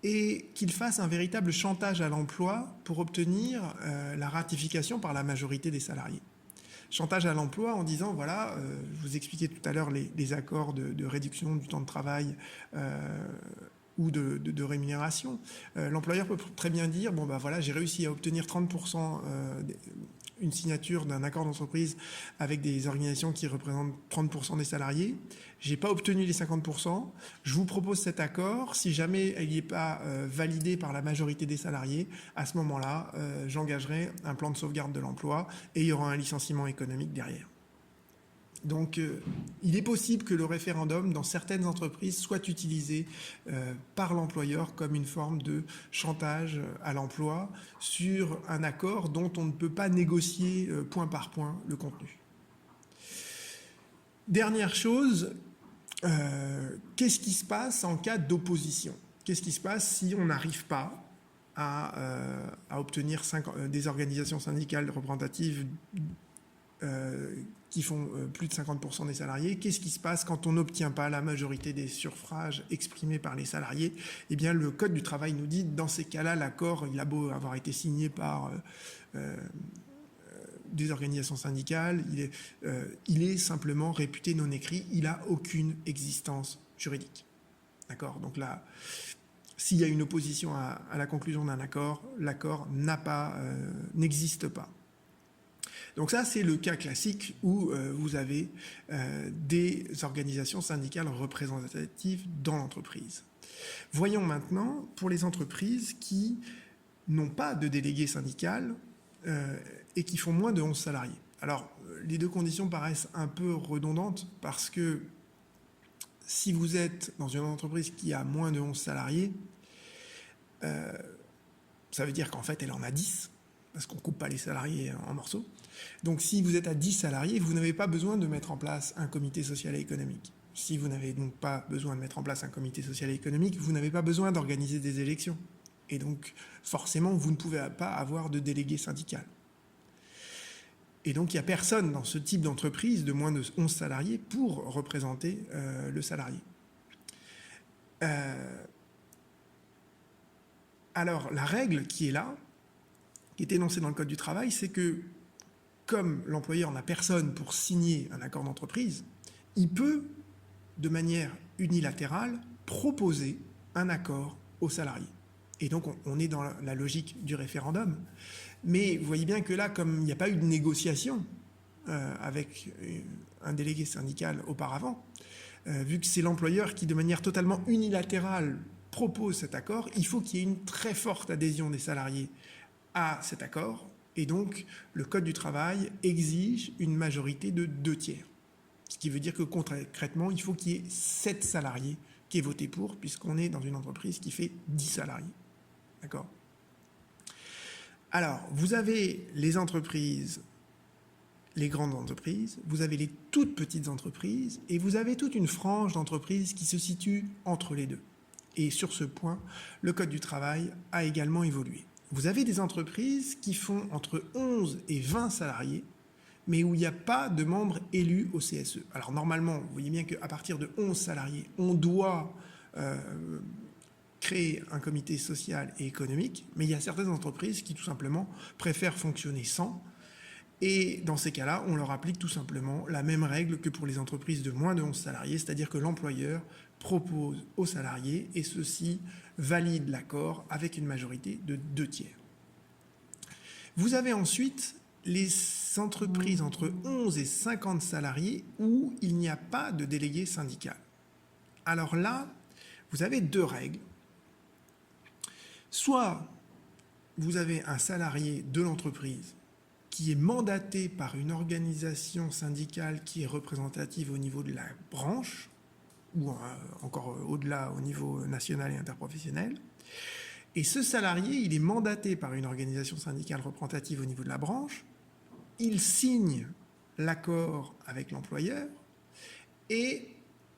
et qu'il fasse un véritable chantage à l'emploi pour obtenir la ratification par la majorité des salariés. Chantage à l'emploi en disant, voilà, je vous expliquais tout à l'heure les accords de réduction du temps de travail ou de rémunération. L'employeur peut très bien dire, bon ben voilà, j'ai réussi à obtenir 30%, une signature d'un accord d'entreprise avec des organisations qui représentent 30% des salariés. Je n'ai pas obtenu les 50%. Je vous propose cet accord. Si jamais il n'est pas validé par la majorité des salariés, à ce moment-là, j'engagerai un plan de sauvegarde de l'emploi et il y aura un licenciement économique derrière. Donc, il est possible que le référendum, dans certaines entreprises, soit utilisé par l'employeur comme une forme de chantage à l'emploi sur un accord dont on ne peut pas négocier point par point le contenu. Dernière chose, qu'est-ce qui se passe en cas d'opposition? Qu'est-ce qui se passe si on n'arrive pas à obtenir des organisations syndicales représentatives qui font plus de 50% des salariés? Qu'est-ce qui se passe quand on n'obtient pas la majorité des suffrages exprimés par les salariés? Eh bien, le Code du travail nous dit, dans ces cas-là, l'accord, il a beau avoir été signé par des organisations syndicales, il est simplement réputé non écrit, il n'a aucune existence juridique. D'accord? Donc là, s'il y a une opposition à la conclusion d'un accord, l'accord n'existe pas. Donc ça, c'est le cas classique où vous avez des organisations syndicales représentatives dans l'entreprise. Voyons maintenant pour les entreprises qui n'ont pas de délégué syndical et qui font moins de 11 salariés. Alors, les deux conditions paraissent un peu redondantes parce que si vous êtes dans une entreprise qui a moins de 11 salariés, ça veut dire qu'en fait, elle en a 10, parce qu'on ne coupe pas les salariés en morceaux. Donc si vous êtes à 10 salariés, vous n'avez pas besoin de mettre en place un comité social et économique. Si vous n'avez donc pas besoin de mettre en place un comité social et économique, vous n'avez pas besoin d'organiser des élections. Et donc forcément, vous ne pouvez pas avoir de délégué syndical. Et donc il n'y a personne dans ce type d'entreprise de moins de 11 salariés pour représenter le salarié. Alors la règle qui est là, qui est énoncée dans le Code du travail, c'est que comme l'employeur n'a personne pour signer un accord d'entreprise, il peut, de manière unilatérale, proposer un accord aux salariés. Et donc, on est dans la logique du référendum. Mais vous voyez bien que là, comme il n'y a pas eu de négociation avec un délégué syndical auparavant, vu que c'est l'employeur qui, de manière totalement unilatérale, propose cet accord, il faut qu'il y ait une très forte adhésion des salariés à cet accord. Et donc, le Code du travail exige une majorité de 2/3. Ce qui veut dire que concrètement, il faut qu'il y ait 7 salariés qui aient voté pour, puisqu'on est dans une entreprise qui fait 10 salariés. D'accord ? Alors, vous avez les entreprises, les grandes entreprises, vous avez les toutes petites entreprises, et vous avez toute une frange d'entreprises qui se situe entre les deux. Et sur ce point, le Code du travail a également évolué. Vous avez des entreprises qui font entre 11 et 20 salariés, mais où il n'y a pas de membres élus au CSE. Alors normalement, vous voyez bien qu'à partir de 11 salariés, on doit créer un comité social et économique, mais il y a certaines entreprises qui tout simplement préfèrent fonctionner sans, Et dans ces cas-là, on leur applique tout simplement la même règle que pour les entreprises de moins de 11 salariés, c'est-à-dire que l'employeur propose aux salariés et ceux-ci valident l'accord avec une majorité de 2/3. Vous avez ensuite les entreprises entre 11 et 50 salariés où il n'y a pas de délégué syndical. Alors là, vous avez deux règles. Soit vous avez un salarié de l'entreprise qui est mandaté par une organisation syndicale qui est représentative au niveau de la branche, ou encore au-delà au niveau national et interprofessionnel. Et ce salarié, il est mandaté par une organisation syndicale représentative au niveau de la branche, il signe l'accord avec l'employeur, et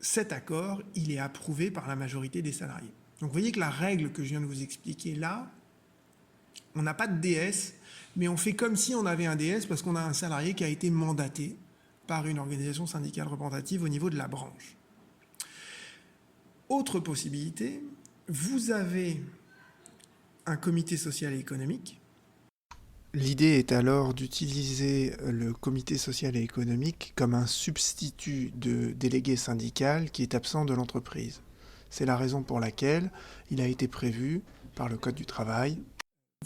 cet accord, il est approuvé par la majorité des salariés. Donc vous voyez que la règle que je viens de vous expliquer là, on n'a pas de DS, mais on fait comme si on avait un DS parce qu'on a un salarié qui a été mandaté par une organisation syndicale représentative au niveau de la branche. Autre possibilité, vous avez un comité social et économique. L'idée est alors d'utiliser le comité social et économique comme un substitut de délégué syndical qui est absent de l'entreprise. C'est la raison pour laquelle il a été prévu par le Code du travail.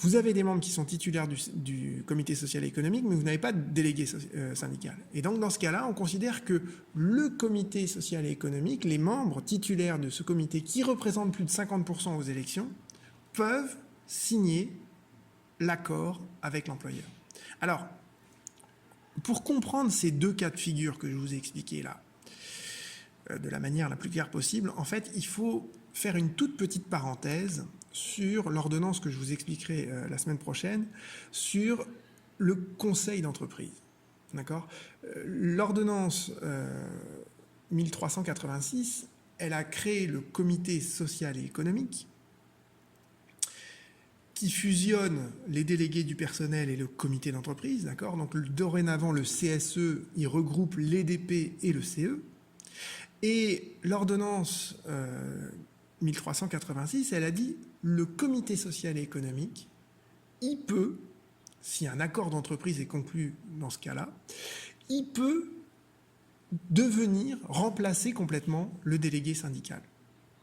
Vous avez des membres qui sont titulaires du comité social et économique, mais vous n'avez pas de délégué syndical. Et donc, dans ce cas-là, on considère que le comité social et économique, les membres titulaires de ce comité qui représentent plus de 50% aux élections, peuvent signer l'accord avec l'employeur. Alors, pour comprendre ces deux cas de figure que je vous ai expliqués là, de la manière la plus claire possible, en fait, il faut faire une toute petite parenthèse sur l'ordonnance que je vous expliquerai la semaine prochaine, sur le conseil d'entreprise. D'accord ? L'ordonnance 1386, elle a créé le comité social et économique qui fusionne les délégués du personnel et le comité d'entreprise. D'accord ? Donc dorénavant, le CSE, il regroupe l'EDP et le CE. Et l'ordonnance 1386, elle a dit le comité social et économique, il peut, si un accord d'entreprise est conclu dans ce cas-là, il peut remplacer complètement le délégué syndical.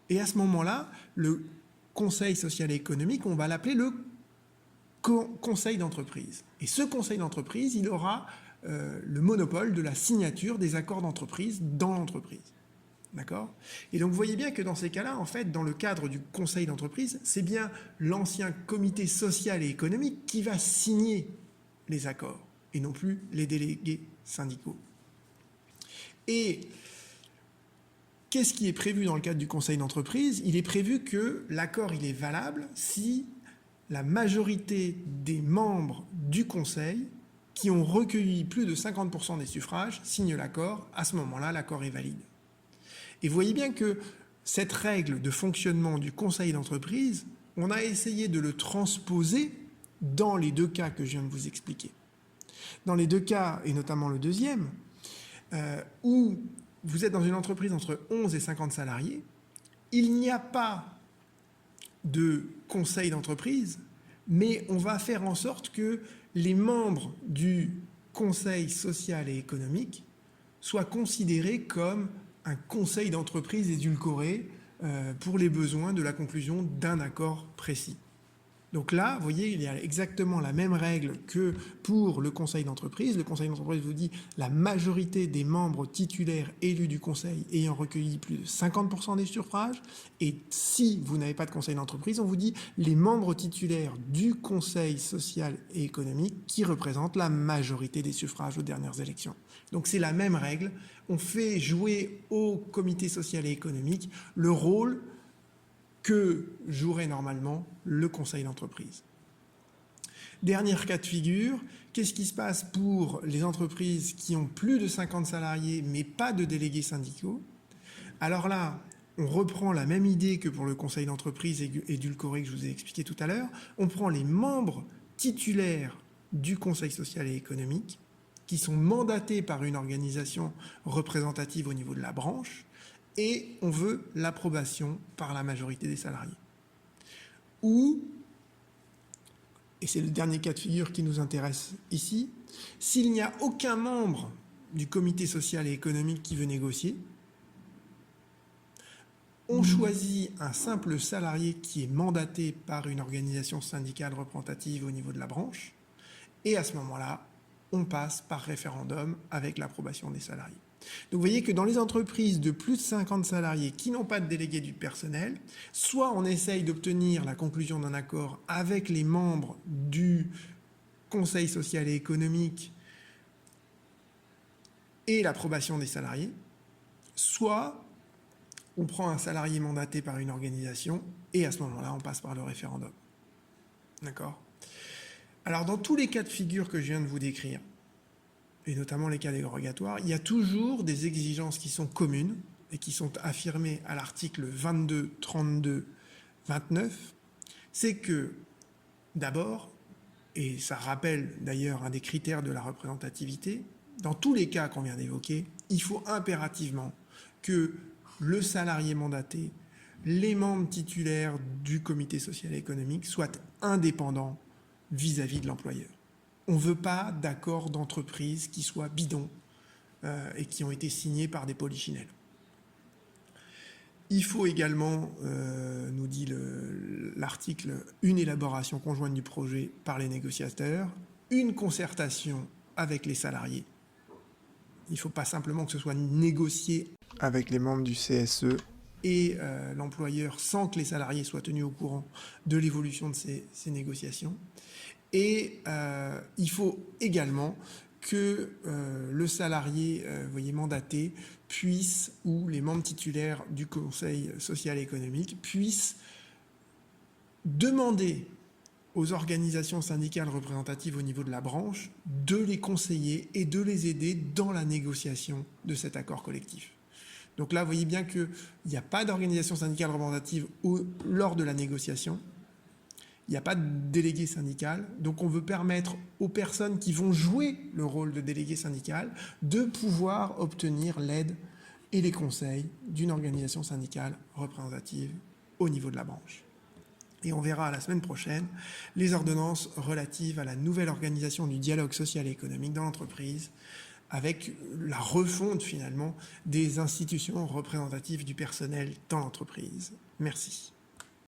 Et à ce moment-là, le conseil social et économique, on va l'appeler le conseil d'entreprise. Et ce conseil d'entreprise, il aura le monopole de la signature des accords d'entreprise dans l'entreprise. D'accord ? Et donc vous voyez bien que dans ces cas-là, en fait, dans le cadre du conseil d'entreprise, c'est bien l'ancien comité social et économique qui va signer les accords, et non plus les délégués syndicaux. Et qu'est-ce qui est prévu dans le cadre du conseil d'entreprise ? Il est prévu que l'accord, il est valable si la majorité des membres du conseil qui ont recueilli plus de 50% des suffrages signent l'accord. À ce moment-là, l'accord est valide. Et vous voyez bien que cette règle de fonctionnement du conseil d'entreprise, on a essayé de le transposer dans les deux cas que je viens de vous expliquer. Dans les deux cas, et notamment le deuxième, où vous êtes dans une entreprise entre 11 et 50 salariés, il n'y a pas de conseil d'entreprise, mais on va faire en sorte que les membres du conseil social et économique soient considérés comme un conseil d'entreprise édulcoré pour les besoins de la conclusion d'un accord précis. Donc là, vous voyez, il y a exactement la même règle que pour le conseil d'entreprise. Le conseil d'entreprise vous dit la majorité des membres titulaires élus du conseil ayant recueilli plus de 50% des suffrages. Et si vous n'avez pas de conseil d'entreprise, on vous dit les membres titulaires du conseil social et économique qui représentent la majorité des suffrages aux dernières élections. Donc c'est la même règle. On fait jouer au comité social et économique le rôle que jouerait normalement le conseil d'entreprise. Dernier cas de figure, qu'est-ce qui se passe pour les entreprises qui ont plus de 50 salariés mais pas de délégués syndicaux ? Alors là, on reprend la même idée que pour le conseil d'entreprise édulcoré que je vous ai expliqué tout à l'heure. On prend les membres titulaires du conseil social et économique qui sont mandatés par une organisation représentative au niveau de la branche, et on veut l'approbation par la majorité des salariés. Ou et c'est le dernier cas de figure qui nous intéresse ici, s'il n'y a aucun membre du comité social et économique qui veut négocier, on choisit un simple salarié qui est mandaté par une organisation syndicale représentative au niveau de la branche, et à ce moment-là, on passe par référendum avec l'approbation des salariés. Donc vous voyez que dans les entreprises de plus de 50 salariés qui n'ont pas de délégué du personnel, soit on essaye d'obtenir la conclusion d'un accord avec les membres du Conseil social et économique et l'approbation des salariés, soit on prend un salarié mandaté par une organisation et à ce moment-là, on passe par le référendum. D'accord ? Alors dans tous les cas de figure que je viens de vous décrire, et notamment les cas dérogatoires, il y a toujours des exigences qui sont communes et qui sont affirmées à l'article 22, 32, 29. C'est que, d'abord, et ça rappelle d'ailleurs un des critères de la représentativité, dans tous les cas qu'on vient d'évoquer, il faut impérativement que le salarié mandaté, les membres titulaires du comité social et économique soient indépendants vis-à-vis de l'employeur. On ne veut pas d'accords d'entreprise qui soient bidons et qui ont été signés par des polichinelles. Il faut également, nous dit l'article, une élaboration conjointe du projet par les négociateurs, une concertation avec les salariés. Il ne faut pas simplement que ce soit négocié avec les membres du CSE et l'employeur sans que les salariés soient tenus au courant de l'évolution de ces négociations. Et il faut également que le salarié mandaté puisse, ou les membres titulaires du Conseil social et économique, puissent demander aux organisations syndicales représentatives au niveau de la branche de les conseiller et de les aider dans la négociation de cet accord collectif. Donc là, vous voyez bien qu'il n'y a pas d'organisation syndicale représentative lors de la négociation. Il n'y a pas de délégué syndical, donc on veut permettre aux personnes qui vont jouer le rôle de délégué syndical de pouvoir obtenir l'aide et les conseils d'une organisation syndicale représentative au niveau de la branche. Et on verra la semaine prochaine les ordonnances relatives à la nouvelle organisation du dialogue social et économique dans l'entreprise, avec la refonte finalement des institutions représentatives du personnel dans l'entreprise. Merci.